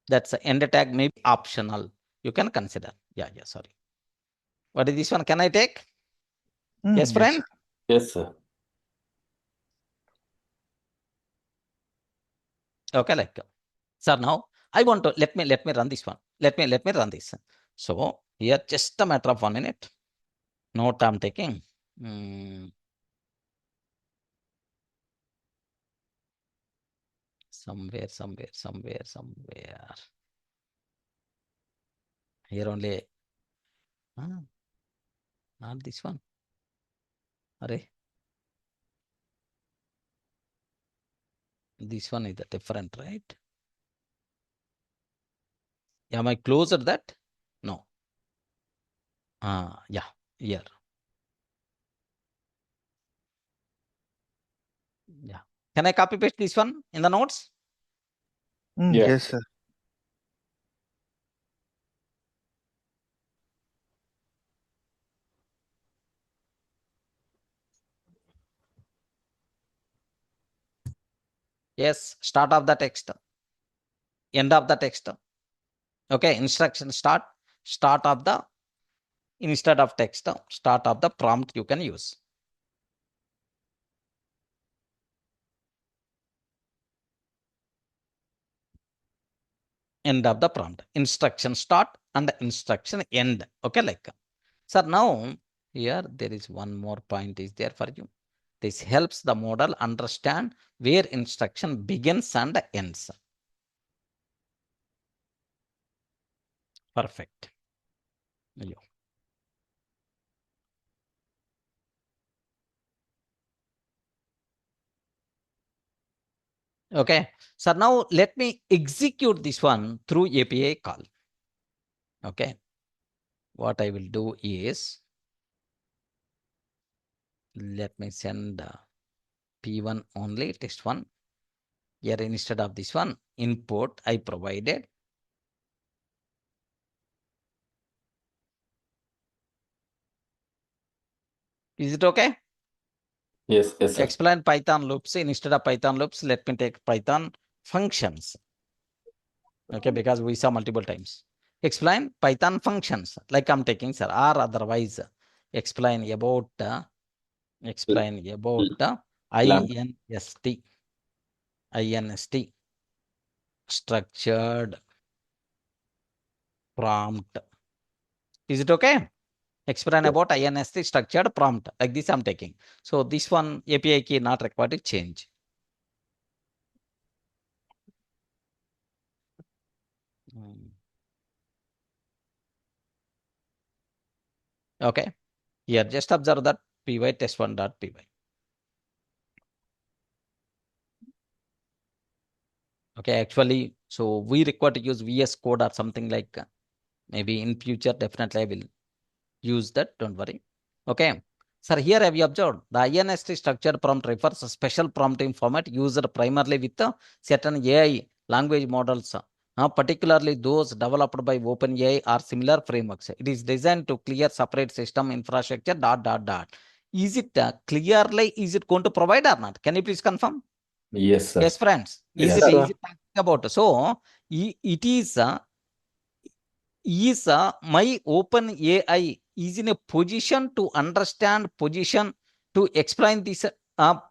that's the end tag may be optional. You can consider. Yeah, sorry. What is this one? Can I take? Yes, friend? Yes, sir. Okay, like, sir, now I want to, let me run this one. Let me run this. So here, just a matter of 1 minute. Note I'm taking. Somewhere. Here only. Not this one. Array. This one is different, right? Am I closer that? No. Yeah, here. Yeah. Can I copy paste this one in the notes? Yes, sir. Yes, start of the text. End of the text. Okay, instruction start of the, instead of text, start of the prompt you can use. End of the prompt. Instruction start and instruction end. Okay, like. Sir, now Here there is one more point is there for you. This helps the model understand where instruction begins and ends. Perfect. Yeah. Okay. So now let me execute this one through API call. Okay. What I will do is, let me send P1 only, test one. Here instead of this one, input I provided. Is it okay? Yes, yes, sir. Explain Python loops. Instead of Python loops, let me take Python functions. Okay, because we saw multiple times. Explain Python functions, like I'm taking, sir, or otherwise explain about INST structured prompt. Is it okay? Explain Yes. about INST structured prompt, like this I'm taking. So this one API key not required to change. Okay. Here just observe that py test1.py. Okay, actually, so we require to use VS Code or something like maybe in future, definitely I will use that. Don't worry. Okay. Sir, here have you observed the INST structured prompt refers a special prompting format used primarily with certain AI language models, particularly those developed by OpenAI or similar frameworks. It is designed to clear separate system infrastructure. Is it clearly? Is it going to provide or not? Can you please confirm? Yes, sir. Yes, friends. Yes, Is sir. it talking about? So it is my open AI is in a position to understand position to explain this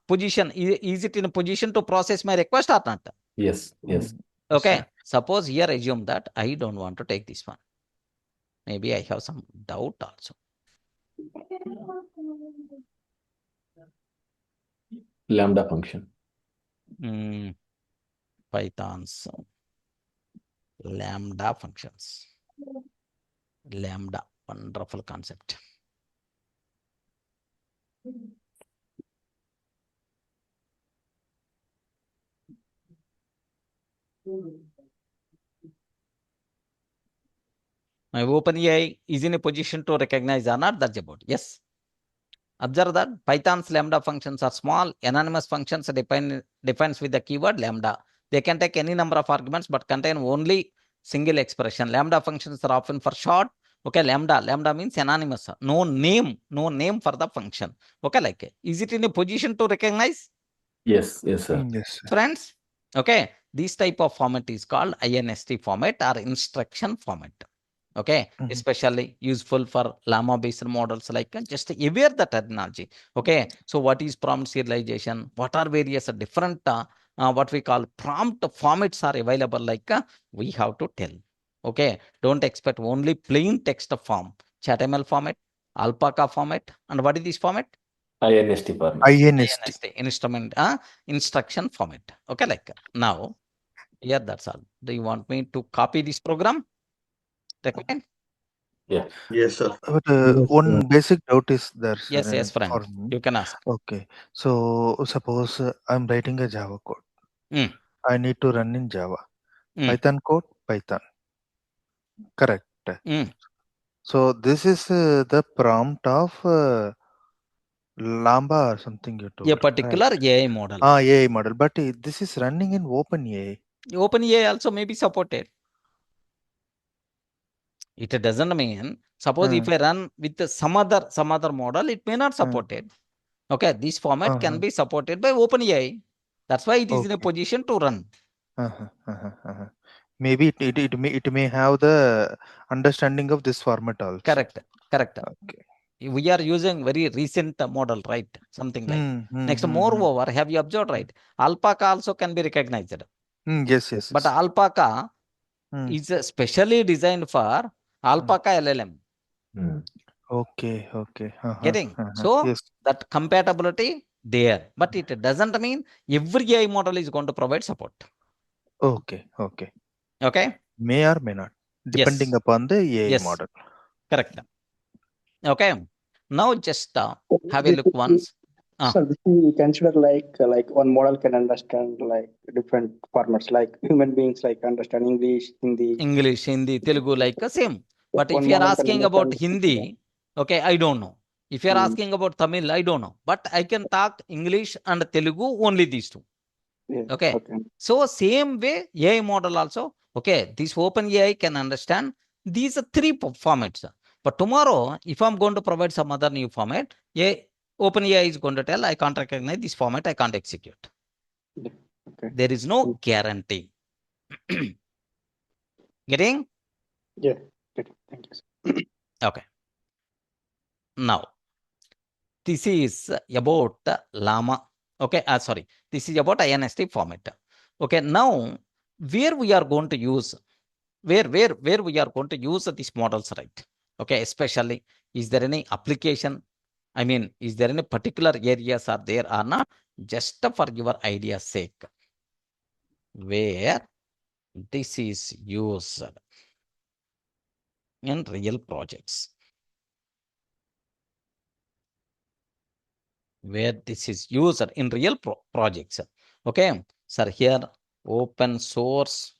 position. Is it in a position to process my request or not? Yes, yes. Okay. sir. Suppose here assume that I don't want to take this one. Maybe I have some doubt also. Lambda function. Python's lambda functions. Lambda, wonderful concept. My OpenAI is in a position to recognize or not. That's about. Yes. Observe that Python's lambda functions are small, anonymous functions defines with the keyword lambda. They can take any number of arguments but contain only single expression. Lambda functions are often for short. Okay, lambda means anonymous. No name for the function. Okay, like is it in a position to recognize? Yes, yes, sir. Yes, sir. Friends, okay, this type of format is called INST format or instruction format. Okay, especially useful for llama based models, like just aware the terminology. Okay, so what is prompt serialization? What are various different what we call prompt formats are available, like we have to tell. Okay, don't expect only plain text form. ChatML format, alpaca format, and what is this format? INST format. INST. Instruction format. Okay, like now here that's all. Do you want me to copy this program? Recommend? Yeah. Yes, sir. But one basic doubt is there, sir. Yes, friend. For me. You can ask. Okay. So suppose I'm writing a Java code. I need to run in Java. Python code, Python. Correct. So this is the prompt of Lambda or something you told. A particular right? AI model. AI model. But this is running in OpenAI. OpenAI also may be supported. It doesn't mean, suppose if I run with some other model, it may not support it. Okay, this format can be supported by OpenAI. That's why it is in a position to run. Maybe it may have the understanding of this format also. Correct. Okay. We are using very recent model, right? Something like. Next, moreover, have you observed, right? Alpaca also can be recognized. Yes. But alpaca is specially designed for alpaca LLM. Okay. Getting? So Yes. that compatibility there, but it doesn't mean every AI model is going to provide support. Okay. Okay? May or may not, depending Yes. upon the AI Yes. model. Correct. Okay. Now just have a This look is- once. So this we consider like one model can understand like different formats, like human beings like understand English, Hindi. English, Hindi, Telugu, like same. But if One you are model can asking about understand. Hindi, okay, I don't know. If you are Mm. asking about Tamil, I don't know. But I can talk English and Telugu, only these two. Yeah. Okay. Okay. So same way, AI model also, okay, this open AI can understand these three formats. But tomorrow, if I'm going to provide some other new format, open AI is going to tell, I can't recognize this format, I can't execute. Okay. There is no guarantee. Getting? Yeah. Good. Thank you. Okay. Now, this is about Llama. Okay, sorry. This is about INST format. Okay, now where we are going to use, where we are going to use these models, right? Okay, especially, is there any application? I mean, is there any particular areas are there or not? Just for your idea's sake, where this is used in real projects. Where this is used in real projects. Okay, sir, here open source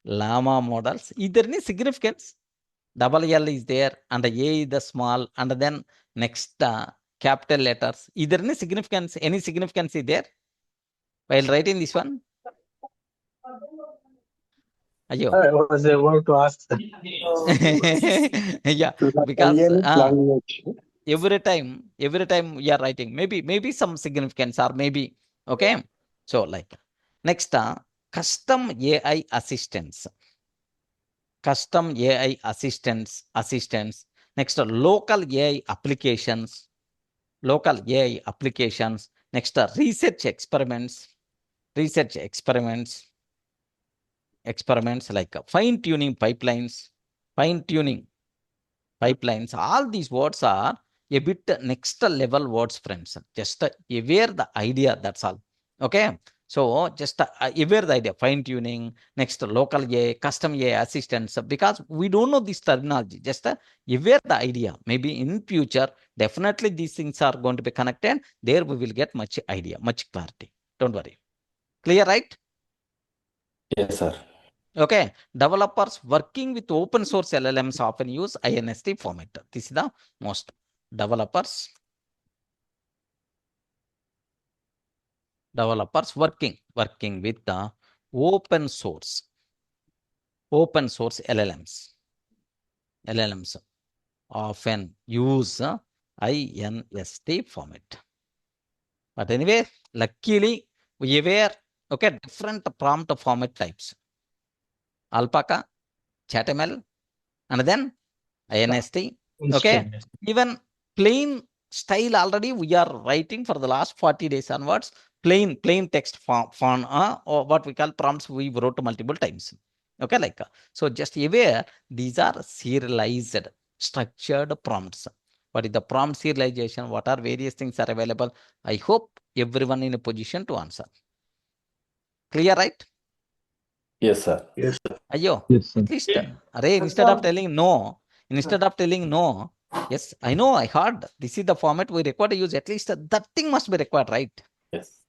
llama models. Is there any significance? Double L is there and A is the small, and then next capital letters. Is there any significance? Any significance is there while writing this one? Ayo. I was about to ask that. Yeah, because every time we are writing, maybe some significance, or maybe, okay. So like next, custom AI assistants. Next, local AI applications. Next, research experiments like fine-tuning pipelines. All these words are a bit next level words, friends. Just aware the idea, that's all. Okay, so just aware the idea. Fine-tuning, next local AI, custom AI assistants, because we don't know this terminology. Just aware the idea. Maybe in future, definitely these things are going to be connected. There we will get much idea, much clarity. Don't worry. Clear, right? Yes, sir. Okay, developers working with open source LLMs often use INST format. This is the most. Developers working with the open source LLMs often use INST format. But anyway, luckily we were, okay, different prompt format types. Alpaca, ChatML, and then INST. Okay, even plain style already we are writing for the last 40 days onwards. Plain text font or what we call prompts we wrote multiple times. Okay, like so just aware these are serialized structured prompts. What is the prompt serialization? What are various things are available? I hope everyone in a position to answer. Clear, right? Yes, sir. Yes, sir. Ayo, Yes, sir. at least instead of telling no, yes, I know, I heard this is the format we require to use. At least that thing must be required, right? Yes.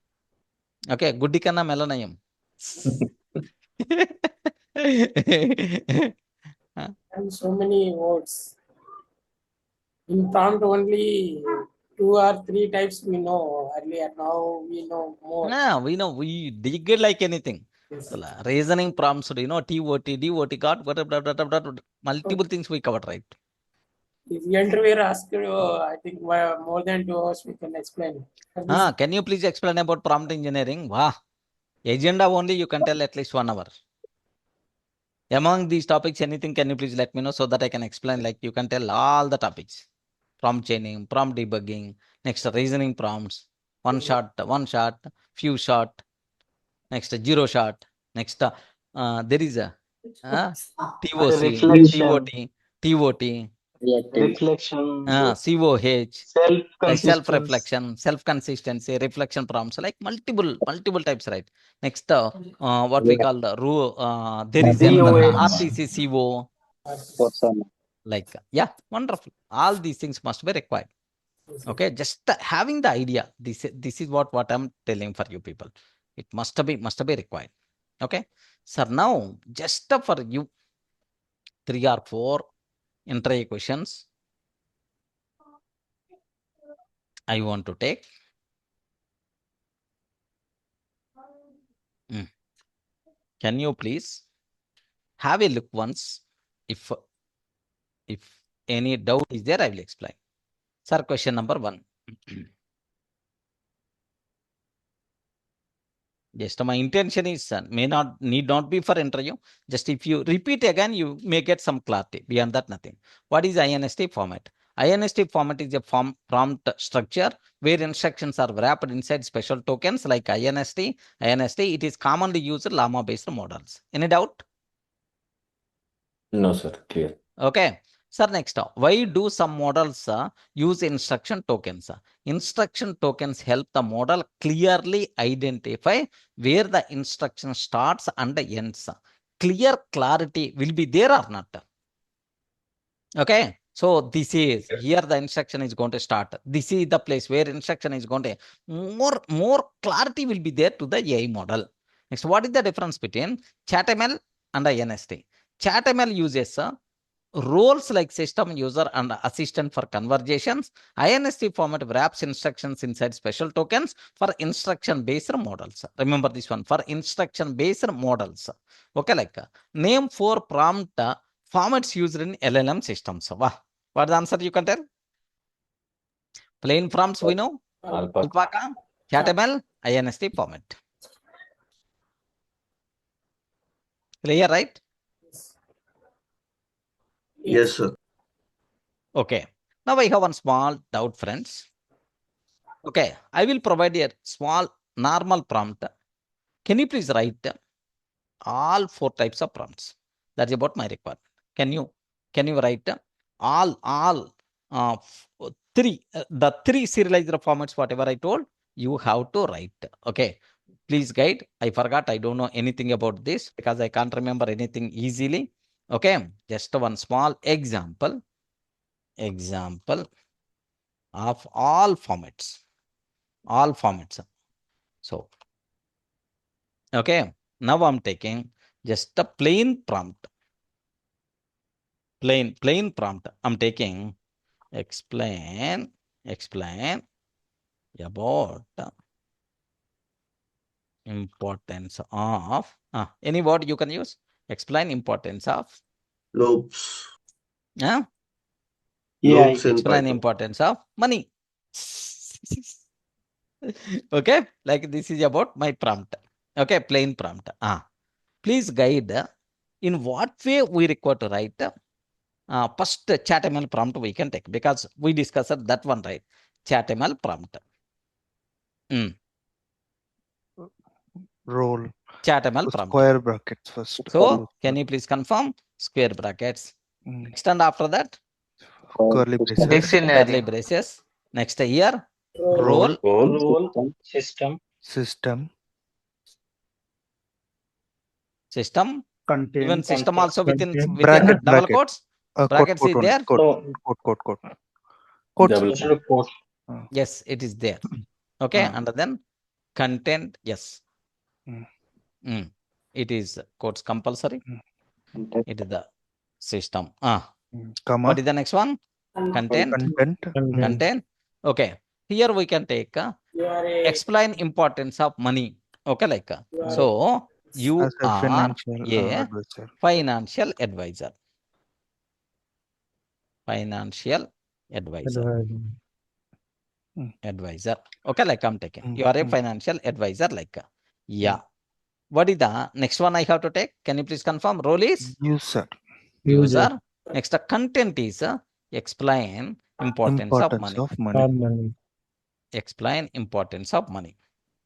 Okay, good kana melanayam. And so many words. In prompt only 2 or 3 types we know earlier. Now we know more. We know, we dig it like anything. Yes. So, reasoning prompts, TOT, DOT, got whatever, multiple things we covered, right? If you interviewer asked you, I think more than 2 hours we can explain. Can you please explain about prompt engineering? Wow. Agenda only you can tell at least 1 hour. Among these topics, anything can you please let me know so that I can explain, like you can tell all the topics. Prompt chaining, prompt debugging, next reasoning prompts, one shot, few shot, next zero shot, next there is a TOC, reflection, TOT, reflection, COH, like self-consistency. self-reflection, self-consistency, reflection prompts, like multiple types, right? Next, what we call the there is another DOH. RTCCO, like, yeah, wonderful. All these things must be required. Okay, just having the idea. This is what I'm telling for you people. It must be required. Okay, sir. Now, just for you, 3 or 4 entry questions I want to take. Can you please have a look once? If any doubt is there, I will explain. Sir, question number 1. Just my intention is need not be for interview. Just if you repeat again, you may get some clarity. Beyond that, nothing. What is INST format? INST format is a prompt structure where instructions are wrapped inside special tokens like INST. It is commonly used llama-based models. Any doubt? No, sir. Clear. Okay. Sir, next, why do some models use instruction tokens? Instruction tokens help the model clearly identify where the instruction starts and ends. Clear clarity will be there or not? Okay. So this is here the instruction is going to start. This is the place where instruction is going to more clarity will be there to the AI model. Next, what is the difference between ChatML and INST? ChatML uses roles like system, user, and assistant for conversations. INST format wraps instructions inside special tokens for instruction-based models. Remember this one, for instruction-based models. Okay, like name 4 prompt formats used in LLM systems. Wow. What the answer you can tell? Plain prompts we know. Alpaca, ChatML, INST format. Clear, right? Yes, sir. Okay. Now I have one small doubt, friends. Okay, I will provide a small normal prompt. Can you please write all 4 types of prompts? That's about my requirement. Can you write all 3 the 3 serialized formats, whatever I told, you have to write. Okay, please guide. I forgot, I don't know anything about this because I can't remember anything easily. Okay, just one small example of all formats. So, okay, now I'm taking just a plain prompt. Plain prompt. I'm taking explain about importance of any word you can use. Explain importance of Loops. Yeah. Loops in explain Python. importance of money. Okay, like this is about my prompt. Okay, plain prompt. Please guide in what way we require to write. First ChatML prompt we can take because we discussed that one, right? ChatML prompt. Role. ChatML prompt. Square brackets first. So can you please confirm square brackets? Next, and after that Curly braces. curly braces. Next here role System. Content. Even system also within Bracket, double bracket. quotes. Brackets is there. Quote. Double quote. Yes, it is there. Okay, and then content. Yes. It is quotes compulsory. It is the system. Comma. What is the next one? Content. Okay. Here we can take explain importance of money. Okay, like so you As a are financial advisor. Financial advisor. Okay, like I'm taking. You are a financial advisor, like yeah. What is the next one I have to take? Can you please confirm? Role is user. Next, the content is explain importance of money. Explain importance of money.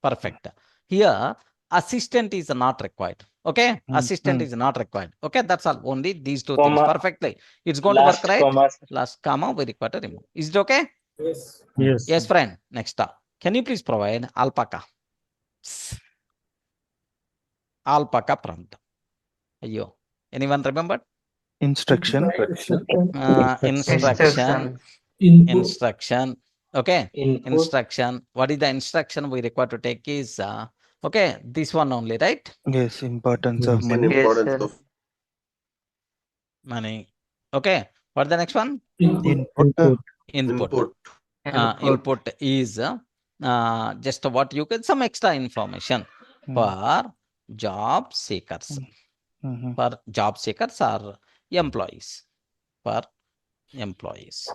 Perfect. Here, assistant is not required. Okay, assistant is not required. Okay, that's all. Only these two Comma. things perfectly. It's going to work, Last right? comma. Last comma we require to remove. Is it okay? Yes. Yes. Yes, friend. Next up. Can you please provide alpaca? Alpaca prompt. Ayyo. Anyone remember? Instruction. Instruction. Input. Instruction. Okay. Input. Instruction. What is the instruction we require to take is okay, this one only, right? Yes, importance of Yes. In money. importance of Money. Okay. What the next one? Input. Input. input. Input is just what you can, some extra information for job seekers. Mhm. For job seekers or employees. For employees.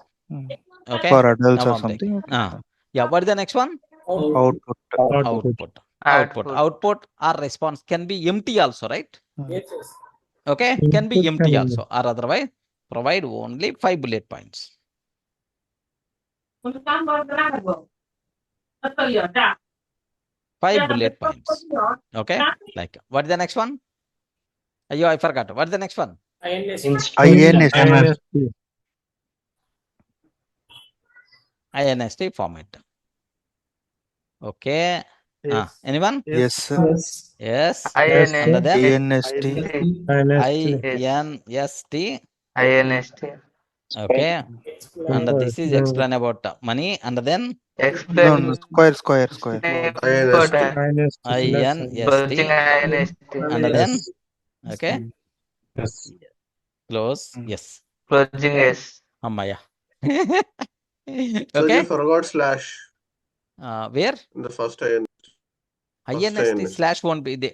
Okay. For adults Now or I'm taking. something. Okay. Yeah. What is the next one? Output. Output or response can be empty also, right? Yes, yes. Okay. Can be Input empty can- also, or otherwise provide only 5 bullet points. 5 bullet points. Okay. Like what is the next one? Ayyo, I forgot. What is the next one? INST. INST. INST format. Okay. Yes. Anyone? Yes, sir. Yes. Yes, And sir. then INST. INST. Okay. And this is explain about money. And then No, square. INST. INST. And then okay. Yes. Close. Yes. Ammaya. So Okay. you forgot slash Where? in the first INST. INST slash won't be there.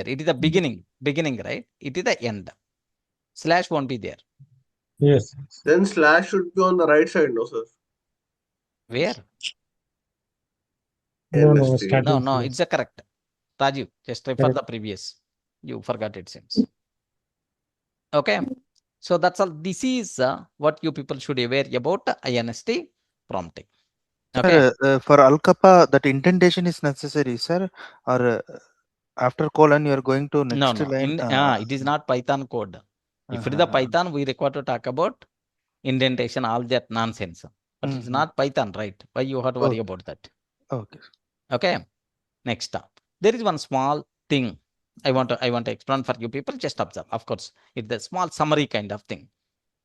It is the beginning, right? It is the end. Slash won't be there. Yes. Then slash should be on the right side, no, sir? Where? No, INST. starting. No, it's a correct. Rajiv, just refer the previous. You forgot, it seems. Okay. So that's all. This is what you people should be aware about INST prompting. Okay. Sir, for Alkapa, that indentation is necessary, sir, or after colon you are going to next No. line. It is not Python code. If it is the Python, we require to talk about indentation, all that nonsense. But it's not Python, right? Why you have to worry about that? Okay. Okay. Next up, there is one small thing I want to explain for you people. Just observe. Of course, it's a small summary kind of thing.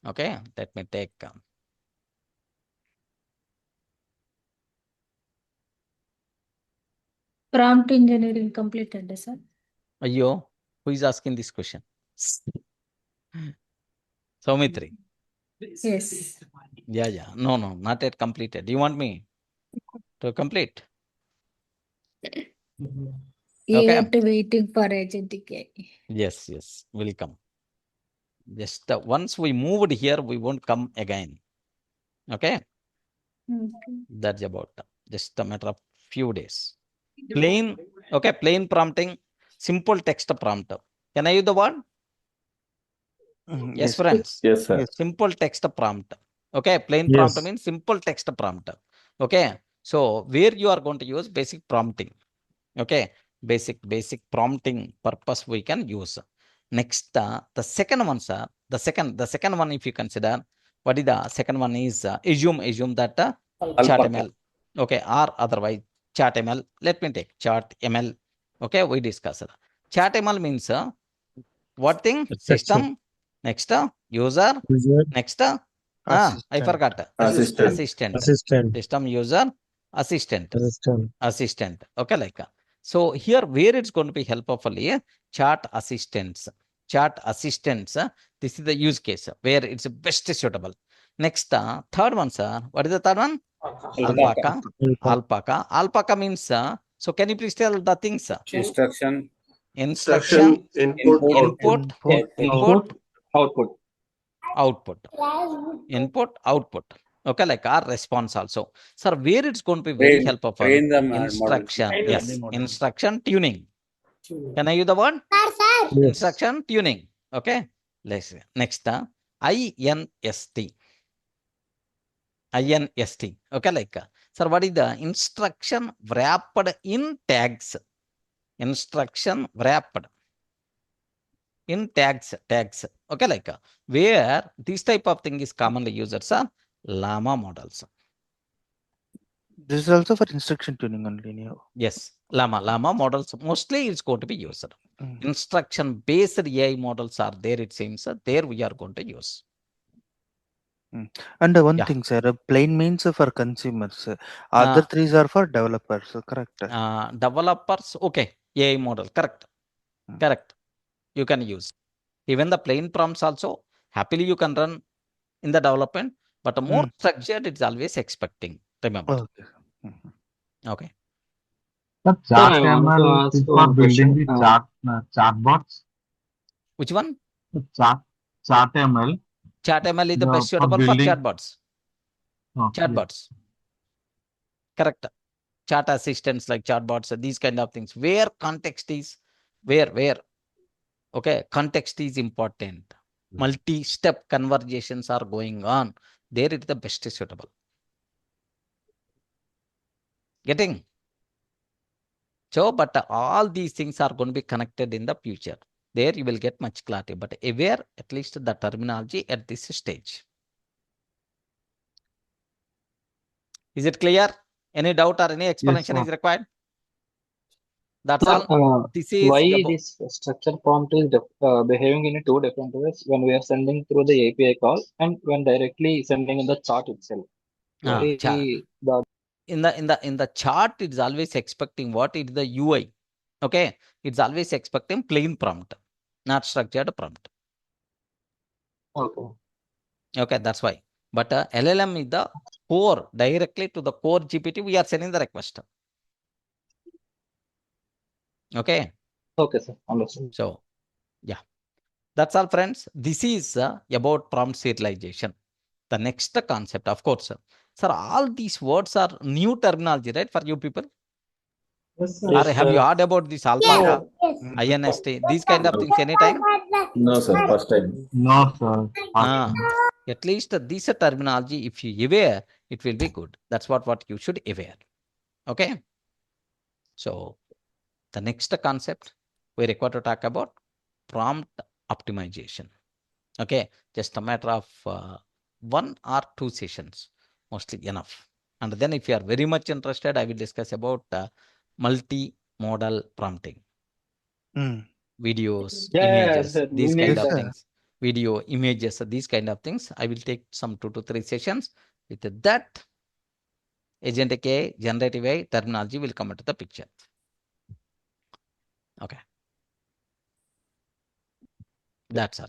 Okay. Let me take. Prompt engineering completed, sir. Ayyo, who is asking this question? Saumitri. Yes. Yeah. No, not yet completed. Do you want me to complete? Yet waiting for agentic AI. Yes, will come. Just once we moved here, we won't come again. Okay. That's about just a matter of few days. Plain prompting, simple text prompt. Can I use the word? Yes, friends. Yes, sir. Simple text prompt. Okay, plain prompt means simple text prompt. Okay, so where you are going to use basic prompting. Okay, basic prompting purpose we can use. Next, the second one, sir. The second one, if you consider, what is the second one is assume that ChatML. Okay, or otherwise ChatML. Let me take ChatML. Okay, we discuss it. ChatML means what thing? System. Next, user. Next, I forgot. Assistant. System, user, assistant. Okay, like so here where it's going to be helpful is chat assistants. This is the use case where it's best suitable. Next, third one, sir. What is the third one? Alpaca means so can you please tell the things? Instruction, input, output. Okay, like our response also. Sir, where it's going to be very helpful? Instruction. Yes, instruction tuning. Can I use the word? Instruction tuning. Okay. Let's see. Next, INST. Okay, like sir, what is the instruction wrapped in tags? instruction wrapped in tags. Okay, like where this type of thing is commonly used are llama models. This is also for instruction tuning only. Yes, llama models mostly it's going to be used. Mm. Instruction based AI models are there, it seems. There we are going to use. And one Yeah. thing, sir, plain means for consumers. Other threes are for developers. Correct. Developers, okay. AI model, correct. Correct. You can use. Even the plain prompts also, happily you can run in the development, but more structured, it's always expecting. Remember. Okay. Okay. The Sir, I want to ChatML ask is for one building question. the chatbots. Which one? The ChatML. ChatML is the best for suitable for building. chatbots. Oh, Chatbots. Correct. Chat assistants like chatbots, these kind of things. Where context is, where. Okay, context is important. Multi-step conversations are going on. There it is the best suitable. Getting? So, but all these things are going to be connected in the future. There you will get much clarity, but aware at least the terminology at this stage. Is it clear? Any doubt or any explanation is required? That's Sir, all. This is why about, this structure prompt is behaving in two different ways when we are sending through the API call and when directly sending in the chat itself? Why chat. the In the chart, it's always expecting what is the UI. Okay, it's always expecting plain prompt, not structured prompt. okay. Okay, that's why. But LLM is the core, directly to the core GPT, we are sending the request. Okay. Okay, sir. Understood. So, yeah. That's all, friends. This is about prompt serialization. The next concept, of course. Sir, all these words are new terminology, right, for you people? Yes, Or have you heard about this alpaca, INST, these kind of things anytime? No, sir. First time. No, sir. At least this terminology, if you aware, it will be good. That's what you should aware. Okay. So the next concept we require to talk about prompt optimization. Okay, just a matter of 1 or 2 sessions, mostly enough. And then if you are very much interested, I will discuss about multi-modal prompting. Videos, images, sir, these we kind need of that. things. Video, images, these kind of things. I will take some 2 to 3 sessions. With that, agentic AI, generative AI terminology will come into the picture. Okay. That's all.